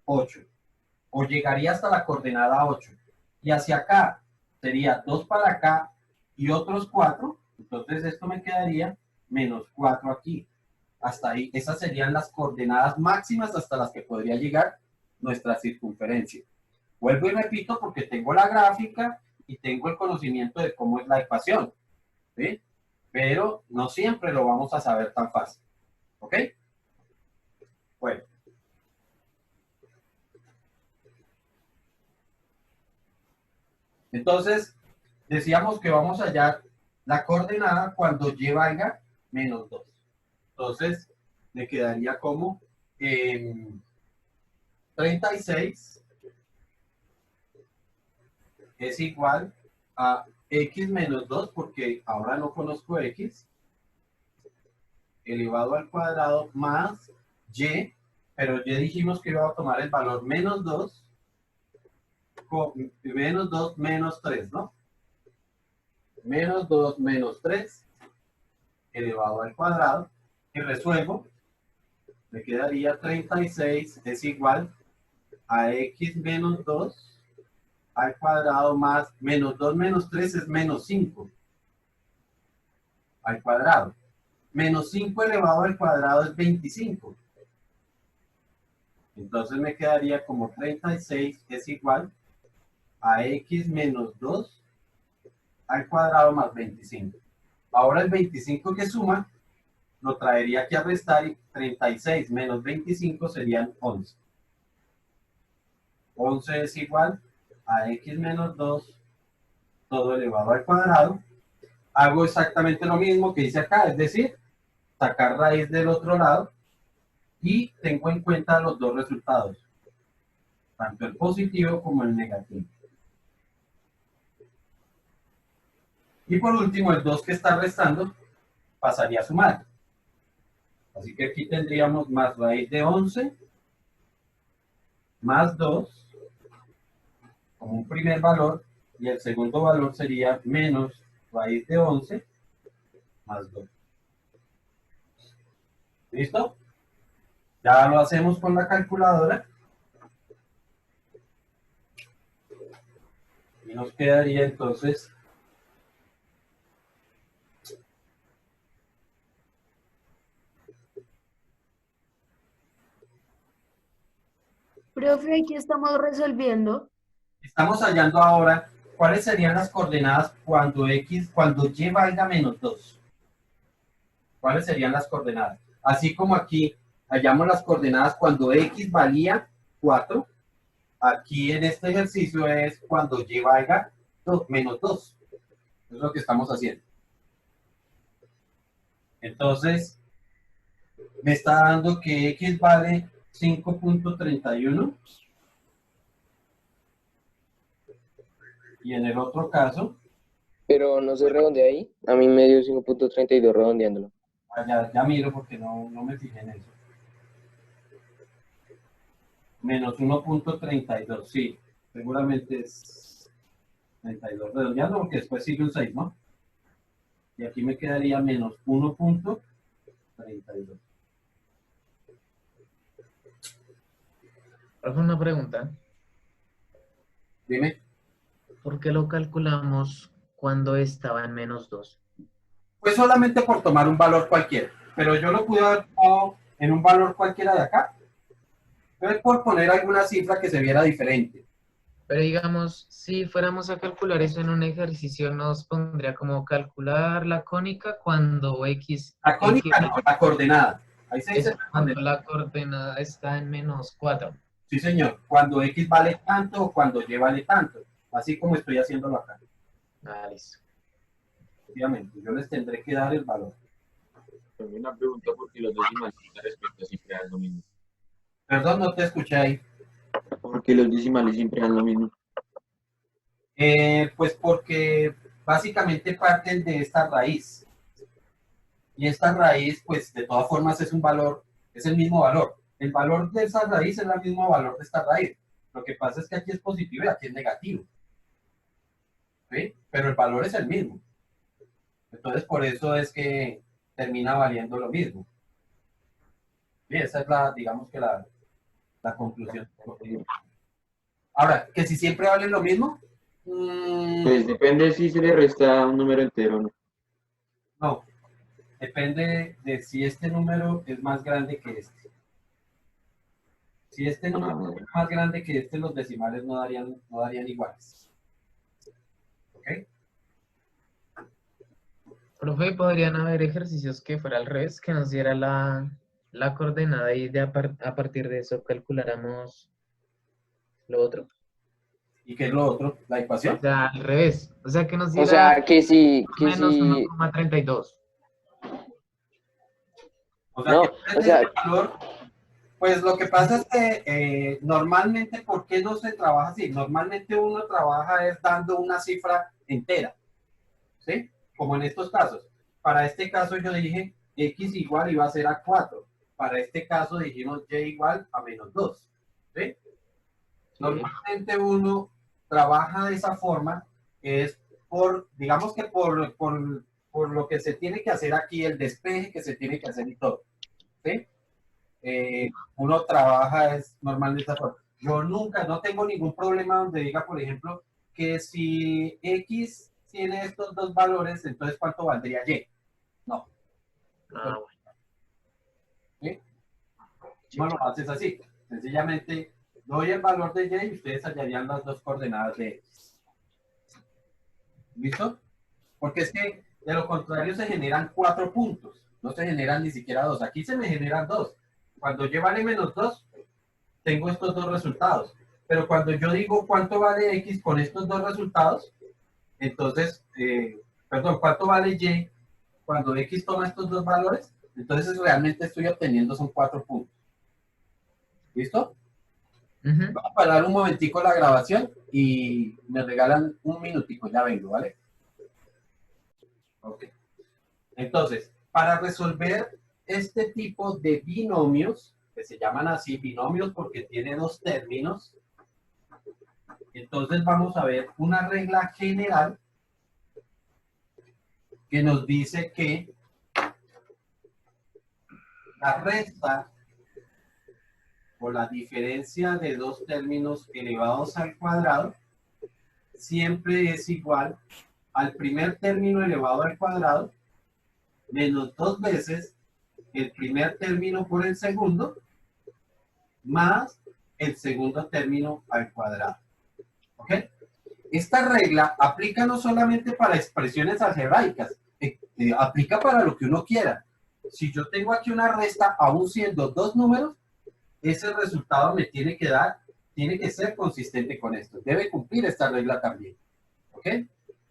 8. O llegaría hasta la coordenada 8. Y hacia acá sería 2 para acá y otros 4. Entonces esto me quedaría -4 aquí. Hasta ahí. Esas serían las coordenadas máximas hasta las que podría llegar nuestra circunferencia. Vuelvo y repito porque tengo la gráfica y tengo el conocimiento de cómo es la ecuación. ¿Sí? Pero no siempre lo vamos a saber tan fácil. ¿Ok? Bueno. Entonces, decíamos que vamos a hallar la coordenada cuando y valga -2. Entonces, me quedaría como 36 es igual a x menos 2, porque ahora no conozco x, elevado al cuadrado más y, pero ya dijimos que iba a tomar el valor -2, -2 menos 3, ¿no? -2 menos 3 elevado al cuadrado, y resuelvo, me quedaría 36 es igual a x menos 2 al cuadrado más -2 menos 3 es -5 al cuadrado. -5 elevado al cuadrado es 25. Entonces me quedaría como 36 es igual a x menos 2 al cuadrado más 25. Ahora el 25 que suma, lo traería aquí a restar y 36 menos 25 serían 11. 11 es igual a x menos 2 todo elevado al cuadrado. Hago exactamente lo mismo que hice acá, es decir, sacar raíz del otro lado y tengo en cuenta los dos resultados, tanto el positivo como el negativo. Y por último, el 2 que está restando pasaría a sumar. Así que aquí tendríamos más raíz de 11 más 2 como un primer valor, y el segundo valor sería menos raíz de 11 más 2. ¿Listo? Ya lo hacemos con la calculadora. Y nos quedaría entonces Profe, ¿qué estamos resolviendo? estamos hallando ahora cuáles serían las coordenadas cuando y valga -2. ¿Cuáles serían las coordenadas? Así como aquí hallamos las coordenadas cuando X valía 4, aquí en este ejercicio es cuando Y valga menos 2. Es lo que estamos haciendo. Entonces, me está dando que X vale 5.31. Y en el otro caso, Pero no se redondea ahí. A mí me dio 5.32 redondeándolo. ya miro porque no me fijé en eso. Menos 1.32, sí. Seguramente es 32 redondeando porque después sigue un 6, ¿no? Y aquí me quedaría menos 1.32. Profe, una pregunta. Dime. ¿Por qué lo calculamos cuando estaba en menos 2? Pues solamente por tomar un valor cualquiera. Pero yo lo pude haber tomado en un valor cualquiera de acá. Pero por poner alguna cifra que se viera diferente. Pero digamos, si fuéramos a calcular eso en un ejercicio, nos pondría como calcular la cónica cuando X... La cónica no, la coordenada. Ahí se dice Es cuando la coordenada está en menos 4. Sí, señor. Cuando X vale tanto o cuando Y vale tanto. Así como estoy haciéndolo acá. Ah, listo. Obviamente, yo les tendré que dar el valor. Tengo una pregunta porque los decimales respecto siempre dan lo mismo. Perdón, no te escuché ahí. Porque los decimales siempre dan lo mismo. Pues porque básicamente parten de esta raíz. Y esta raíz, pues de todas formas es un valor, es el mismo valor. El valor de esa raíz es el mismo valor de esta raíz. Lo que pasa es que aquí es positivo y aquí es negativo. ¿Sí? Pero el valor es el mismo. Entonces por eso es que termina valiendo lo mismo. Y esa es la, digamos que la conclusión. Ahora, que si siempre vale lo mismo, Pues depende si se le resta un número entero o no. no. Depende de si este número es más grande que este. Si este número es más grande que este, los decimales no darían iguales. ¿Ok? Profe, ¿podrían haber ejercicios que fuera al revés, que nos diera la coordenada y a partir de eso calculáramos lo otro? ¿Y qué es lo otro? ¿La O ecuación? sea, al revés. O sea, que nos O diera sea, menos 1,32. O sea, No, que o sea, el valor, pues lo que pasa es que normalmente, ¿por qué no se trabaja así? Normalmente uno trabaja es dando una cifra entera, ¿sí? Como en estos casos. Para este caso yo dije X igual iba a ser a 4. Para este caso dijimos Y igual a menos 2, ¿sí? Normalmente uno trabaja de esa forma, es por, digamos que por lo que se tiene que hacer aquí, el despeje que se tiene que hacer y todo, ¿sí? Uno trabaja es normalmente de esa forma. Yo nunca, no tengo ningún problema donde diga, por ejemplo, que si X tiene estos dos valores, entonces ¿cuánto valdría Y? No. Ah, bueno. ¿Sí? No lo haces así. Sencillamente doy el valor de Y y ustedes hallarían las dos coordenadas de X. ¿Listo? Porque es que de lo contrario se generan 4 puntos. No se generan ni siquiera 2. Aquí se me generan 2. Cuando Y vale menos 2, tengo estos dos resultados. Pero cuando yo digo cuánto vale X con estos dos resultados, entonces, perdón, cuánto vale Y cuando X toma estos dos valores, entonces realmente estoy obteniendo son 4 puntos. ¿Listo? Ujú. Voy a parar un momentico la grabación y me regalan un minutico, ya vengo, ¿vale? Ok. Entonces, para resolver este tipo de binomios, que se llaman así binomios porque tiene dos términos, entonces vamos a ver una regla general que nos dice que la resta o la diferencia de dos términos elevados al cuadrado siempre es igual al primer término elevado al cuadrado menos 2 veces el primer término por el segundo más el segundo término al cuadrado. ¿Ok? Esta regla aplica no solamente para expresiones algebraicas, aplica para lo que uno quiera. si yo tengo aquí una resta, aún siendo dos números, ese resultado me tiene que dar, tiene que ser consistente con esto. Debe cumplir esta regla también. ¿Ok?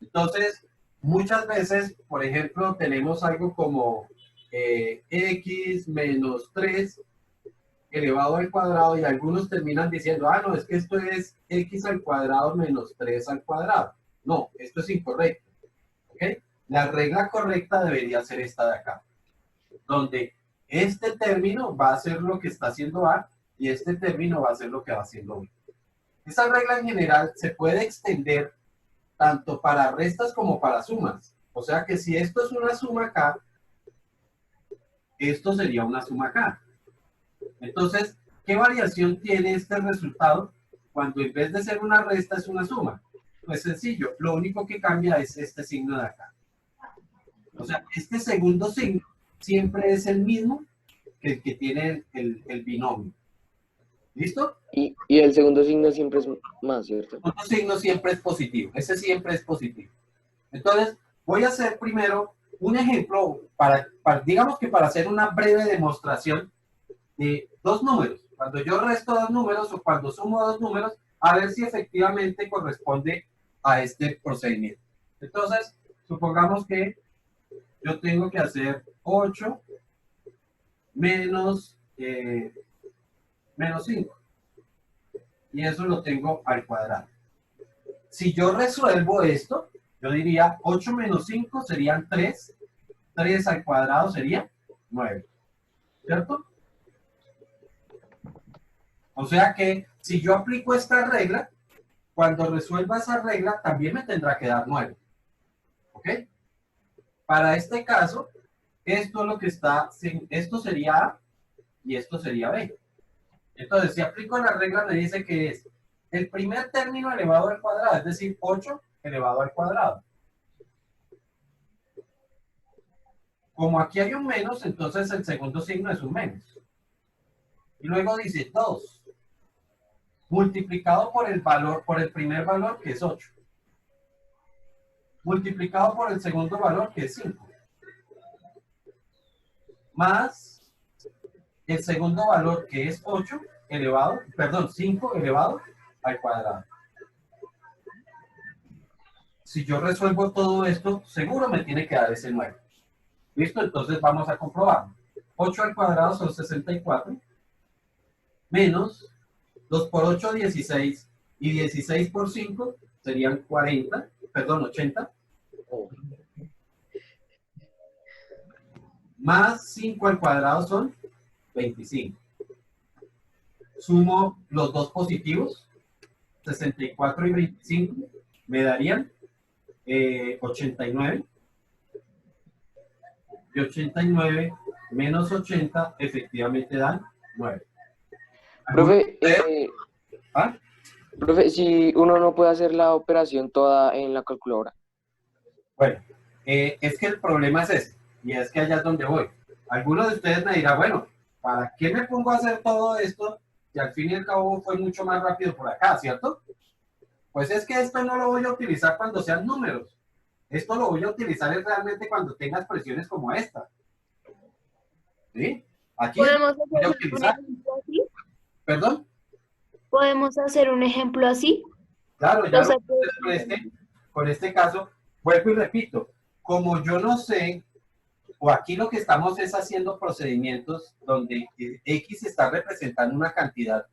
Entonces, muchas veces, por ejemplo, tenemos algo como x menos 3 elevado al cuadrado y algunos terminan diciendo, ah, no, es que esto es x al cuadrado menos 3 al cuadrado. No, esto es incorrecto. ¿Ok? La regla correcta debería ser esta de acá, donde este término va a ser lo que está haciendo A y este término va a ser lo que va haciendo B. Esa regla en general se puede extender tanto para restas como para sumas. O sea que si esto es una suma acá, esto sería una suma acá. Entonces, ¿qué variación tiene este resultado cuando en vez de ser una resta es una suma? Pues sencillo, lo único que cambia es este signo de acá. O sea, este segundo signo siempre es el mismo que el que tiene el binomio. ¿Listo? Y el segundo signo siempre es más, ¿cierto? El segundo signo siempre es positivo. Ese siempre es positivo. Entonces, voy a hacer primero un ejemplo, digamos que para hacer una breve demostración de dos números. Cuando yo resto dos números o cuando sumo dos números, a ver si efectivamente corresponde a este procedimiento. Entonces, supongamos que yo tengo que hacer 8 menos 5. Y eso lo tengo al cuadrado. Si yo resuelvo esto, yo diría 8 menos 5 serían 3. 3 al cuadrado sería 9. ¿Cierto? O sea que si yo aplico esta regla, cuando resuelva esa regla también me tendrá que dar 9. ¿Ok? Para este caso, esto es lo que está, esto sería A y esto sería B. Entonces, si aplico la regla, me dice que es el primer término elevado al cuadrado, es decir, 8 elevado al cuadrado. Como aquí hay un menos, entonces el segundo signo es un menos. Y luego dice 2 multiplicado por el valor, por el primer valor, que es 8. Multiplicado por el segundo valor, que es 5. Más el segundo valor, que es 8 elevado, perdón, 5 elevado al cuadrado. Si yo resuelvo todo esto, seguro me tiene que dar ese 9. ¿Listo? Entonces vamos a comprobar. 8 al cuadrado son 64. Menos 2 por 8, 16. Y 16 por 5 serían 40. Perdón, 80. Más 5 al cuadrado son 25. Sumo los dos positivos, 64 y 25, me darían 89. Y 89 menos 80 efectivamente dan 9. Profe, ¿Ah? profe, si uno no puede hacer la operación toda en la calculadora. Bueno, es que el problema es ese, y es que allá es donde voy. Algunos de ustedes me dirán, bueno, ¿para qué me pongo a hacer todo esto? Y al fin y al cabo fue mucho más rápido por acá, ¿cierto? Pues es que esto no lo voy a utilizar cuando sean números. Esto lo voy a utilizar realmente cuando tenga expresiones como esta. ¿Sí? Aquí ¿Podemos voy a hacer un utilizar. ejemplo así? ¿Perdón? ¿Podemos hacer un ejemplo así? Claro, ya O sea, con este caso, vuelvo y repito, como yo no sé, o aquí lo que estamos es haciendo procedimientos donde X está representando una cantidad,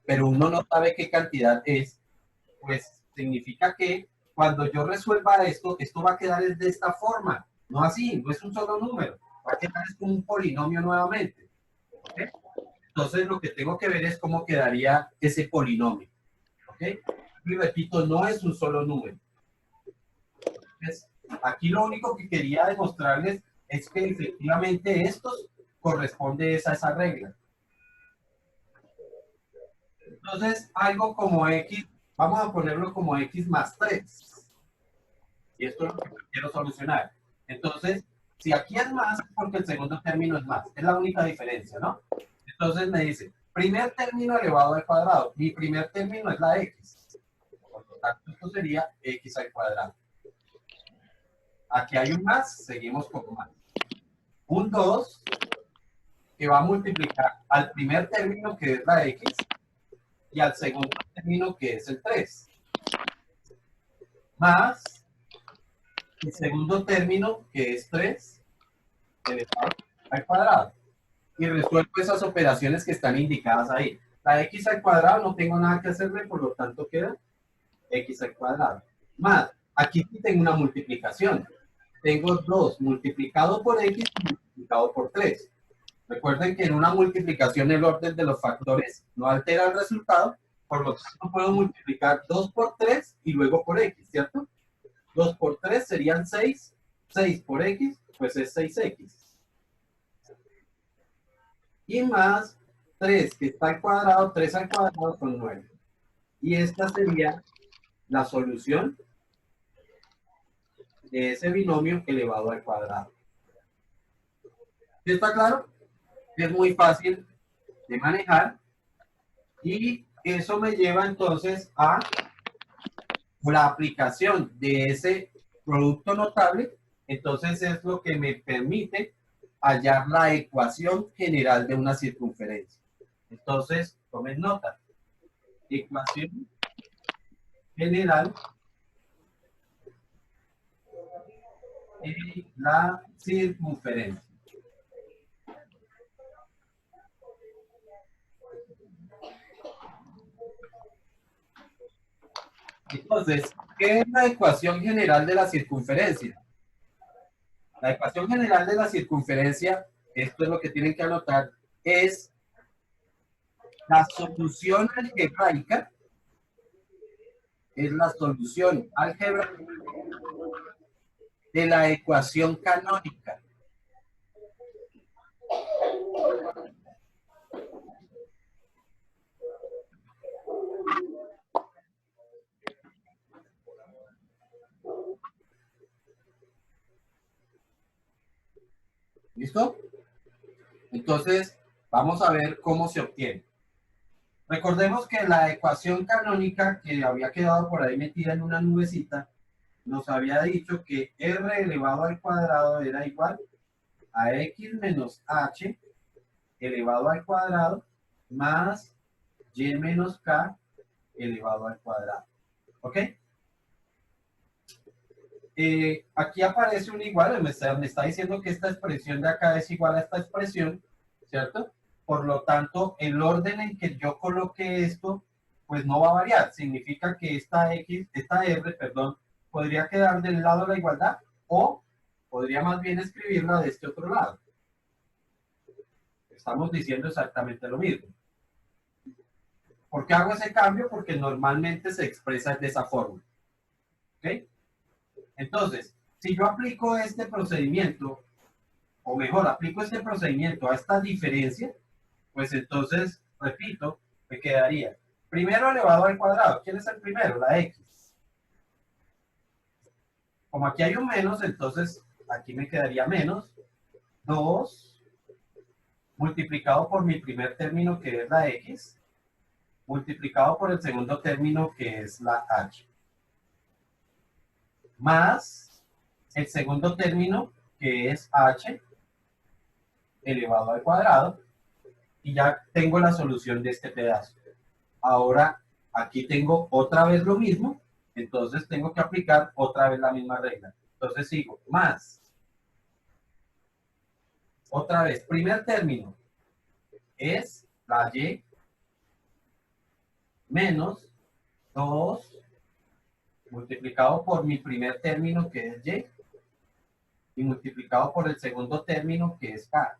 pero uno no sabe qué cantidad es, pues significa que cuando yo resuelva esto, esto va a quedar de esta forma, no así, no es un solo número, va a quedar como un polinomio nuevamente. ¿Ok? Entonces lo que tengo que ver es cómo quedaría ese polinomio. ¿Ok? Y repito, no es un solo número. Entonces, aquí lo único que quería demostrarles es que efectivamente estos corresponde a esa regla. Entonces, algo como x, vamos a ponerlo como x más 3. Y esto es lo que quiero solucionar. Entonces, si aquí es más, es porque el segundo término es más. Es la única diferencia, ¿no? Entonces me dice, primer término elevado al cuadrado. Mi primer término es la x. Por lo tanto, esto sería x al cuadrado. Aquí hay un más, seguimos con más. un 2 que va a multiplicar al primer término, que es la x, y al segundo término, que es el 3, más el segundo término, que es 3 elevado al cuadrado. Y resuelvo esas operaciones que están indicadas ahí. La x al cuadrado no tengo nada que hacerle, por lo tanto queda x al cuadrado. Más, aquí sí tengo una multiplicación. Tengo 2 multiplicado por x multiplicado por 3. Recuerden que en una multiplicación el orden de los factores no altera el resultado, por lo tanto puedo multiplicar 2 por 3 y luego por x, ¿cierto? 2 por 3 serían 6, 6 por x, pues es 6x. Y más 3 que está al cuadrado, 3 al cuadrado son 9. Y esta sería la solución de ese binomio elevado al cuadrado. ¿Sí está claro? Es muy fácil de manejar y eso me lleva entonces a la aplicación de ese producto notable. Entonces es lo que me permite hallar la ecuación general de una circunferencia. Entonces, tomen nota. Ecuación general de la circunferencia. Entonces, ¿qué es la ecuación general de la circunferencia? La ecuación general de la circunferencia, esto es lo que tienen que anotar, es la solución algebraica, es la solución algebraica de la ecuación canónica. ¿Listo? Entonces, vamos a ver cómo se obtiene. Recordemos que la ecuación canónica que había quedado por ahí metida en una nubecita, nos había dicho que r elevado al cuadrado era igual a x menos h elevado al cuadrado más y menos k elevado al cuadrado. ¿Ok? Aquí aparece un igual, me está diciendo que esta expresión de acá es igual a esta expresión, ¿cierto? Por lo tanto, el orden en que yo coloque esto, pues no va a variar. Significa que esta r, perdón, podría quedar del lado de la igualdad o podría más bien escribirla de este otro lado. Estamos diciendo exactamente lo mismo. ¿Por qué hago ese cambio? Porque normalmente se expresa de esa forma. ¿Ok? Entonces, si yo aplico este procedimiento, o mejor, aplico este procedimiento a esta diferencia, pues entonces, repito, me quedaría primero elevado al cuadrado. ¿Quién es el primero? La x. Como aquí hay un menos, entonces aquí me quedaría menos 2 multiplicado por mi primer término, que es la x, multiplicado por el segundo término, que es la h, más el segundo término, que es h elevado al cuadrado, y ya tengo la solución de este pedazo. Ahora, aquí tengo otra vez lo mismo, entonces tengo que aplicar otra vez la misma regla. Entonces sigo, más, otra vez, primer término es la y, menos 2 multiplicado por mi primer término, que es y multiplicado por el segundo término, que es k,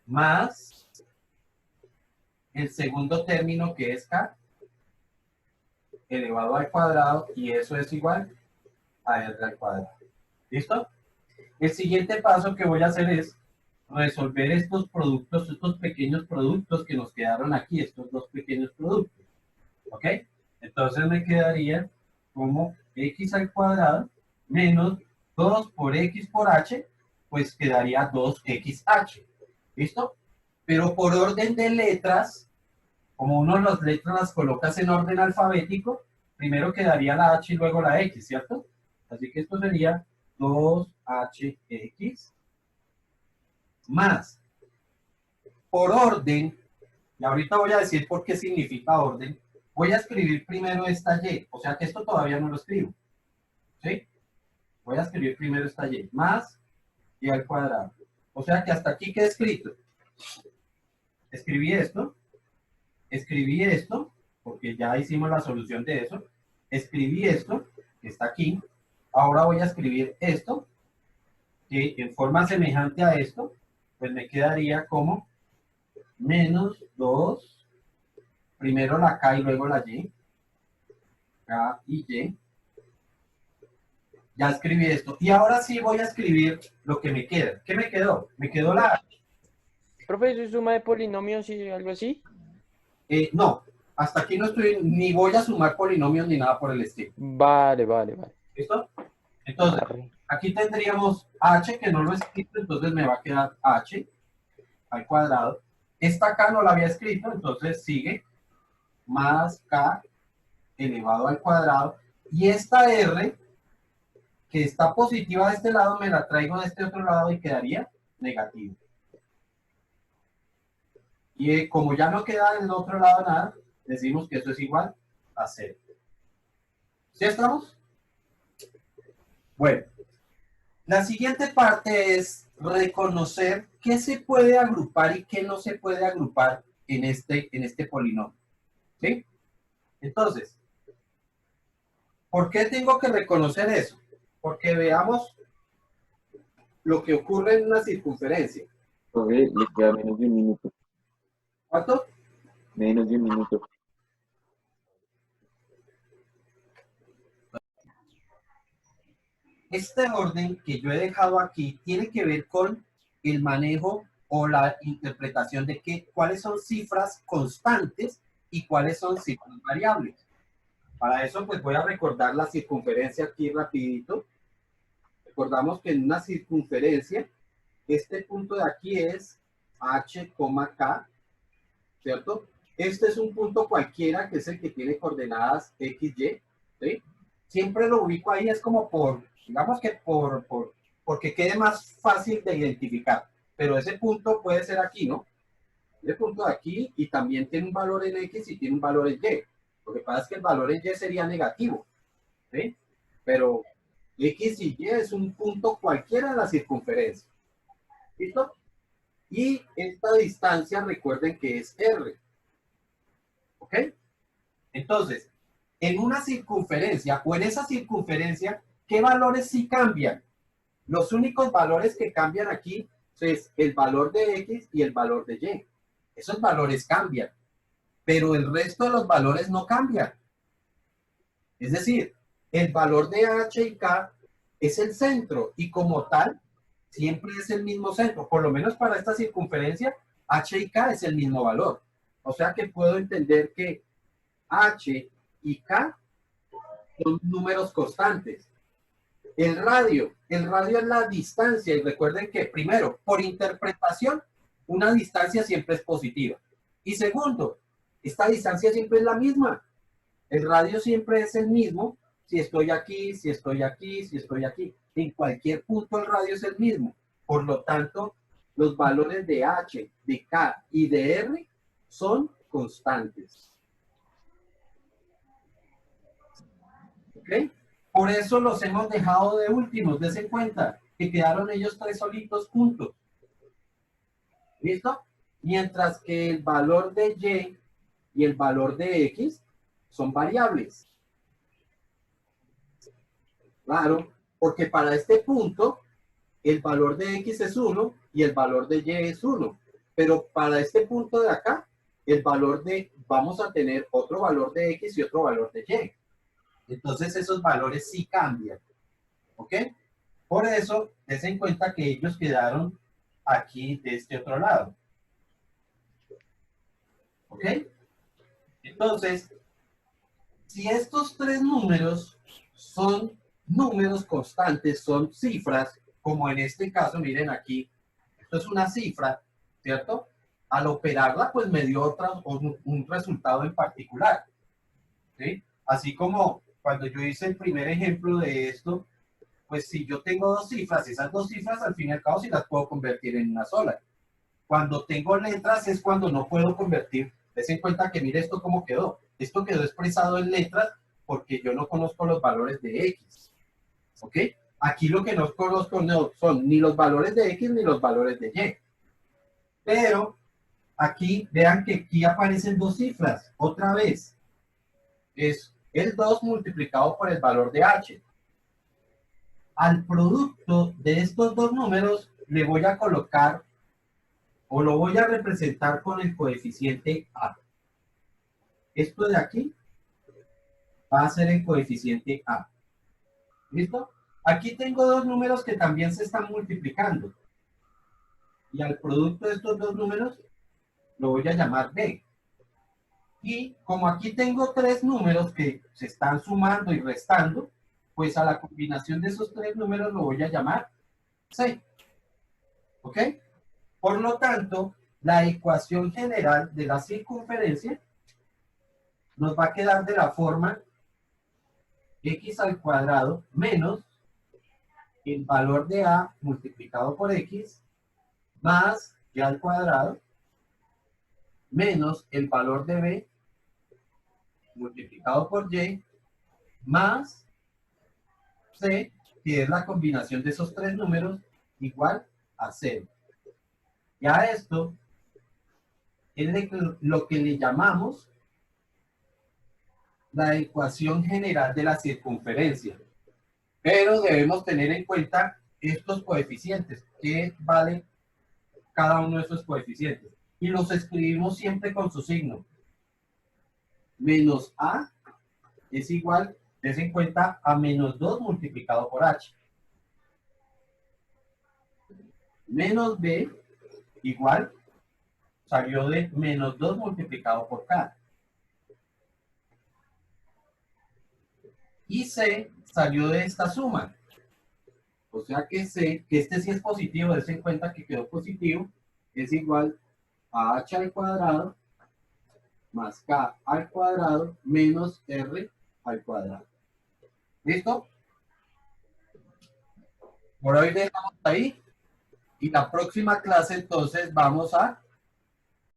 más el segundo término, que es k, elevado al cuadrado, y eso es igual a r al cuadrado. ¿Listo? El siguiente paso que voy a hacer es resolver estos productos, estos pequeños productos que nos quedaron aquí, estos dos pequeños productos. ¿Ok? Entonces me quedaría como x al cuadrado menos 2 por x por h, pues quedaría 2xh. ¿Listo? Pero por orden de letras, como uno las letras las colocas en orden alfabético, primero quedaría la h y luego la x, ¿cierto? Así que esto sería 2hx más, por orden, y ahorita voy a decir por qué significa orden, voy a escribir primero esta y, o sea que esto todavía no lo escribo, ¿sí? Voy a escribir primero esta y, más y al cuadrado. O sea que hasta aquí queda escrito. Escribí esto, porque ya hicimos la solución de eso. Escribí esto, que está aquí. Ahora voy a escribir esto, que en forma semejante a esto, pues me quedaría como menos 2, primero la K y luego la Y. K y Y. Ya escribí esto. Y ahora sí voy a escribir lo que me queda. ¿Qué me quedó? Me quedó la H. Profe, ¿eso es suma de polinomios y algo así? No, hasta aquí no estoy, ni voy a sumar polinomios ni nada por el estilo. Vale, vale, vale. ¿Listo? Entonces, Arre. aquí tendríamos h, que no lo he escrito, entonces me va a quedar h al cuadrado. Esta acá no la había escrito, entonces sigue más k elevado al cuadrado. Y esta r, que está positiva de este lado, me la traigo de este otro lado y quedaría negativa. Y como ya no queda del otro lado nada, decimos que eso es igual a 0. ¿Sí estamos? Bueno, la siguiente parte es reconocer qué se puede agrupar y qué no se puede agrupar en este polinomio. ¿Sí? Entonces, ¿por qué tengo que reconocer eso? Porque veamos lo que ocurre en una circunferencia. Profe, le queda menos de un minuto. ¿Cuánto? Menos de un minuto. Este orden que yo he dejado aquí tiene que ver con el manejo o la interpretación de cuáles son cifras constantes y cuáles son cifras variables. Para eso pues voy a recordar la circunferencia aquí rapidito. Recordamos que en una circunferencia este punto de aquí es h, k, ¿cierto? Este es un punto cualquiera que es el que tiene coordenadas x, y, ¿sí? Siempre lo ubico ahí, es como por, digamos que porque quede más fácil de identificar. Pero ese punto puede ser aquí, ¿no? Ese punto de aquí y también tiene un valor en x y tiene un valor en y. Lo que pasa es que el valor en y sería negativo, ¿sí? Pero x y y es un punto cualquiera de la circunferencia. ¿Listo? Y esta distancia, recuerden que es r. ¿Ok? Entonces, en una circunferencia o en esa circunferencia, ¿qué valores sí cambian? Los únicos valores que cambian aquí es el valor de x y el valor de y. Esos valores cambian, pero el resto de los valores no cambian. Es decir, el valor de h y k es el centro y como tal, siempre es el mismo centro. Por lo menos para esta circunferencia, h y k es el mismo valor. O sea que puedo entender que h y k son números constantes. El radio es la distancia y recuerden que primero, por interpretación, una distancia siempre es positiva. Y segundo, esta distancia siempre es la misma. El radio siempre es el mismo si estoy aquí, si estoy aquí, si estoy aquí. En cualquier punto el radio es el mismo. Por lo tanto, los valores de h, de k y de r son constantes. ¿Ok? Por eso los hemos dejado de últimos, dense cuenta que quedaron ellos tres solitos juntos. ¿Listo? Mientras que el valor de y y el valor de x son variables. Claro, porque para este punto el valor de x es 1 y el valor de y es 1. Pero para este punto de acá, el valor de, vamos a tener otro valor de x y otro valor de y. Entonces esos valores sí cambian. ¿Ok? Por eso, des en cuenta que ellos quedaron aquí de este otro lado. ¿Ok? Entonces, si estos tres números son números constantes, son cifras, como en este caso, miren aquí, esto es una cifra, ¿cierto? Al operarla, pues me dio un resultado en particular, ¿sí? Así como cuando yo hice el primer ejemplo de esto, pues si yo tengo dos cifras, esas dos cifras al fin y al cabo sí las puedo convertir en una sola. Cuando tengo letras es cuando no puedo convertir. Des en cuenta que mire esto cómo quedó. Esto quedó expresado en letras porque yo no conozco los valores de X. ¿Ok? Aquí lo que no conozco no son ni los valores de X ni los valores de Y. Pero aquí, vean que aquí aparecen dos cifras. Otra vez, es el 2 multiplicado por el valor de H. Al producto de estos dos números le voy a colocar o lo voy a representar con el coeficiente A. Esto de aquí va a ser el coeficiente A. ¿Listo? Aquí tengo dos números que también se están multiplicando. Y al producto de estos dos números lo voy a llamar B. Y como aquí tengo tres números que se están sumando y restando, pues a la combinación de esos tres números lo voy a llamar C. ¿Ok? Por lo tanto, la ecuación general de la circunferencia nos va a quedar de la forma x al cuadrado menos el valor de A multiplicado por X más Y al cuadrado menos el valor de B multiplicado por Y más C, que es la combinación de esos tres números, igual a 0. Y a esto es lo que le llamamos la ecuación general de la circunferencia. Pero debemos tener en cuenta estos coeficientes, que vale cada uno de esos coeficientes. Y los escribimos siempre con su signo. Menos A es igual, des en cuenta, a menos 2 multiplicado por H. Menos B igual, salió de menos 2 multiplicado por K. Y C salió de esta suma. O sea que C, que este sí es positivo, des en cuenta que quedó positivo, es igual a H al cuadrado más K al cuadrado menos R al cuadrado. ¿Listo? Por hoy dejamos ahí. Y la próxima clase entonces vamos a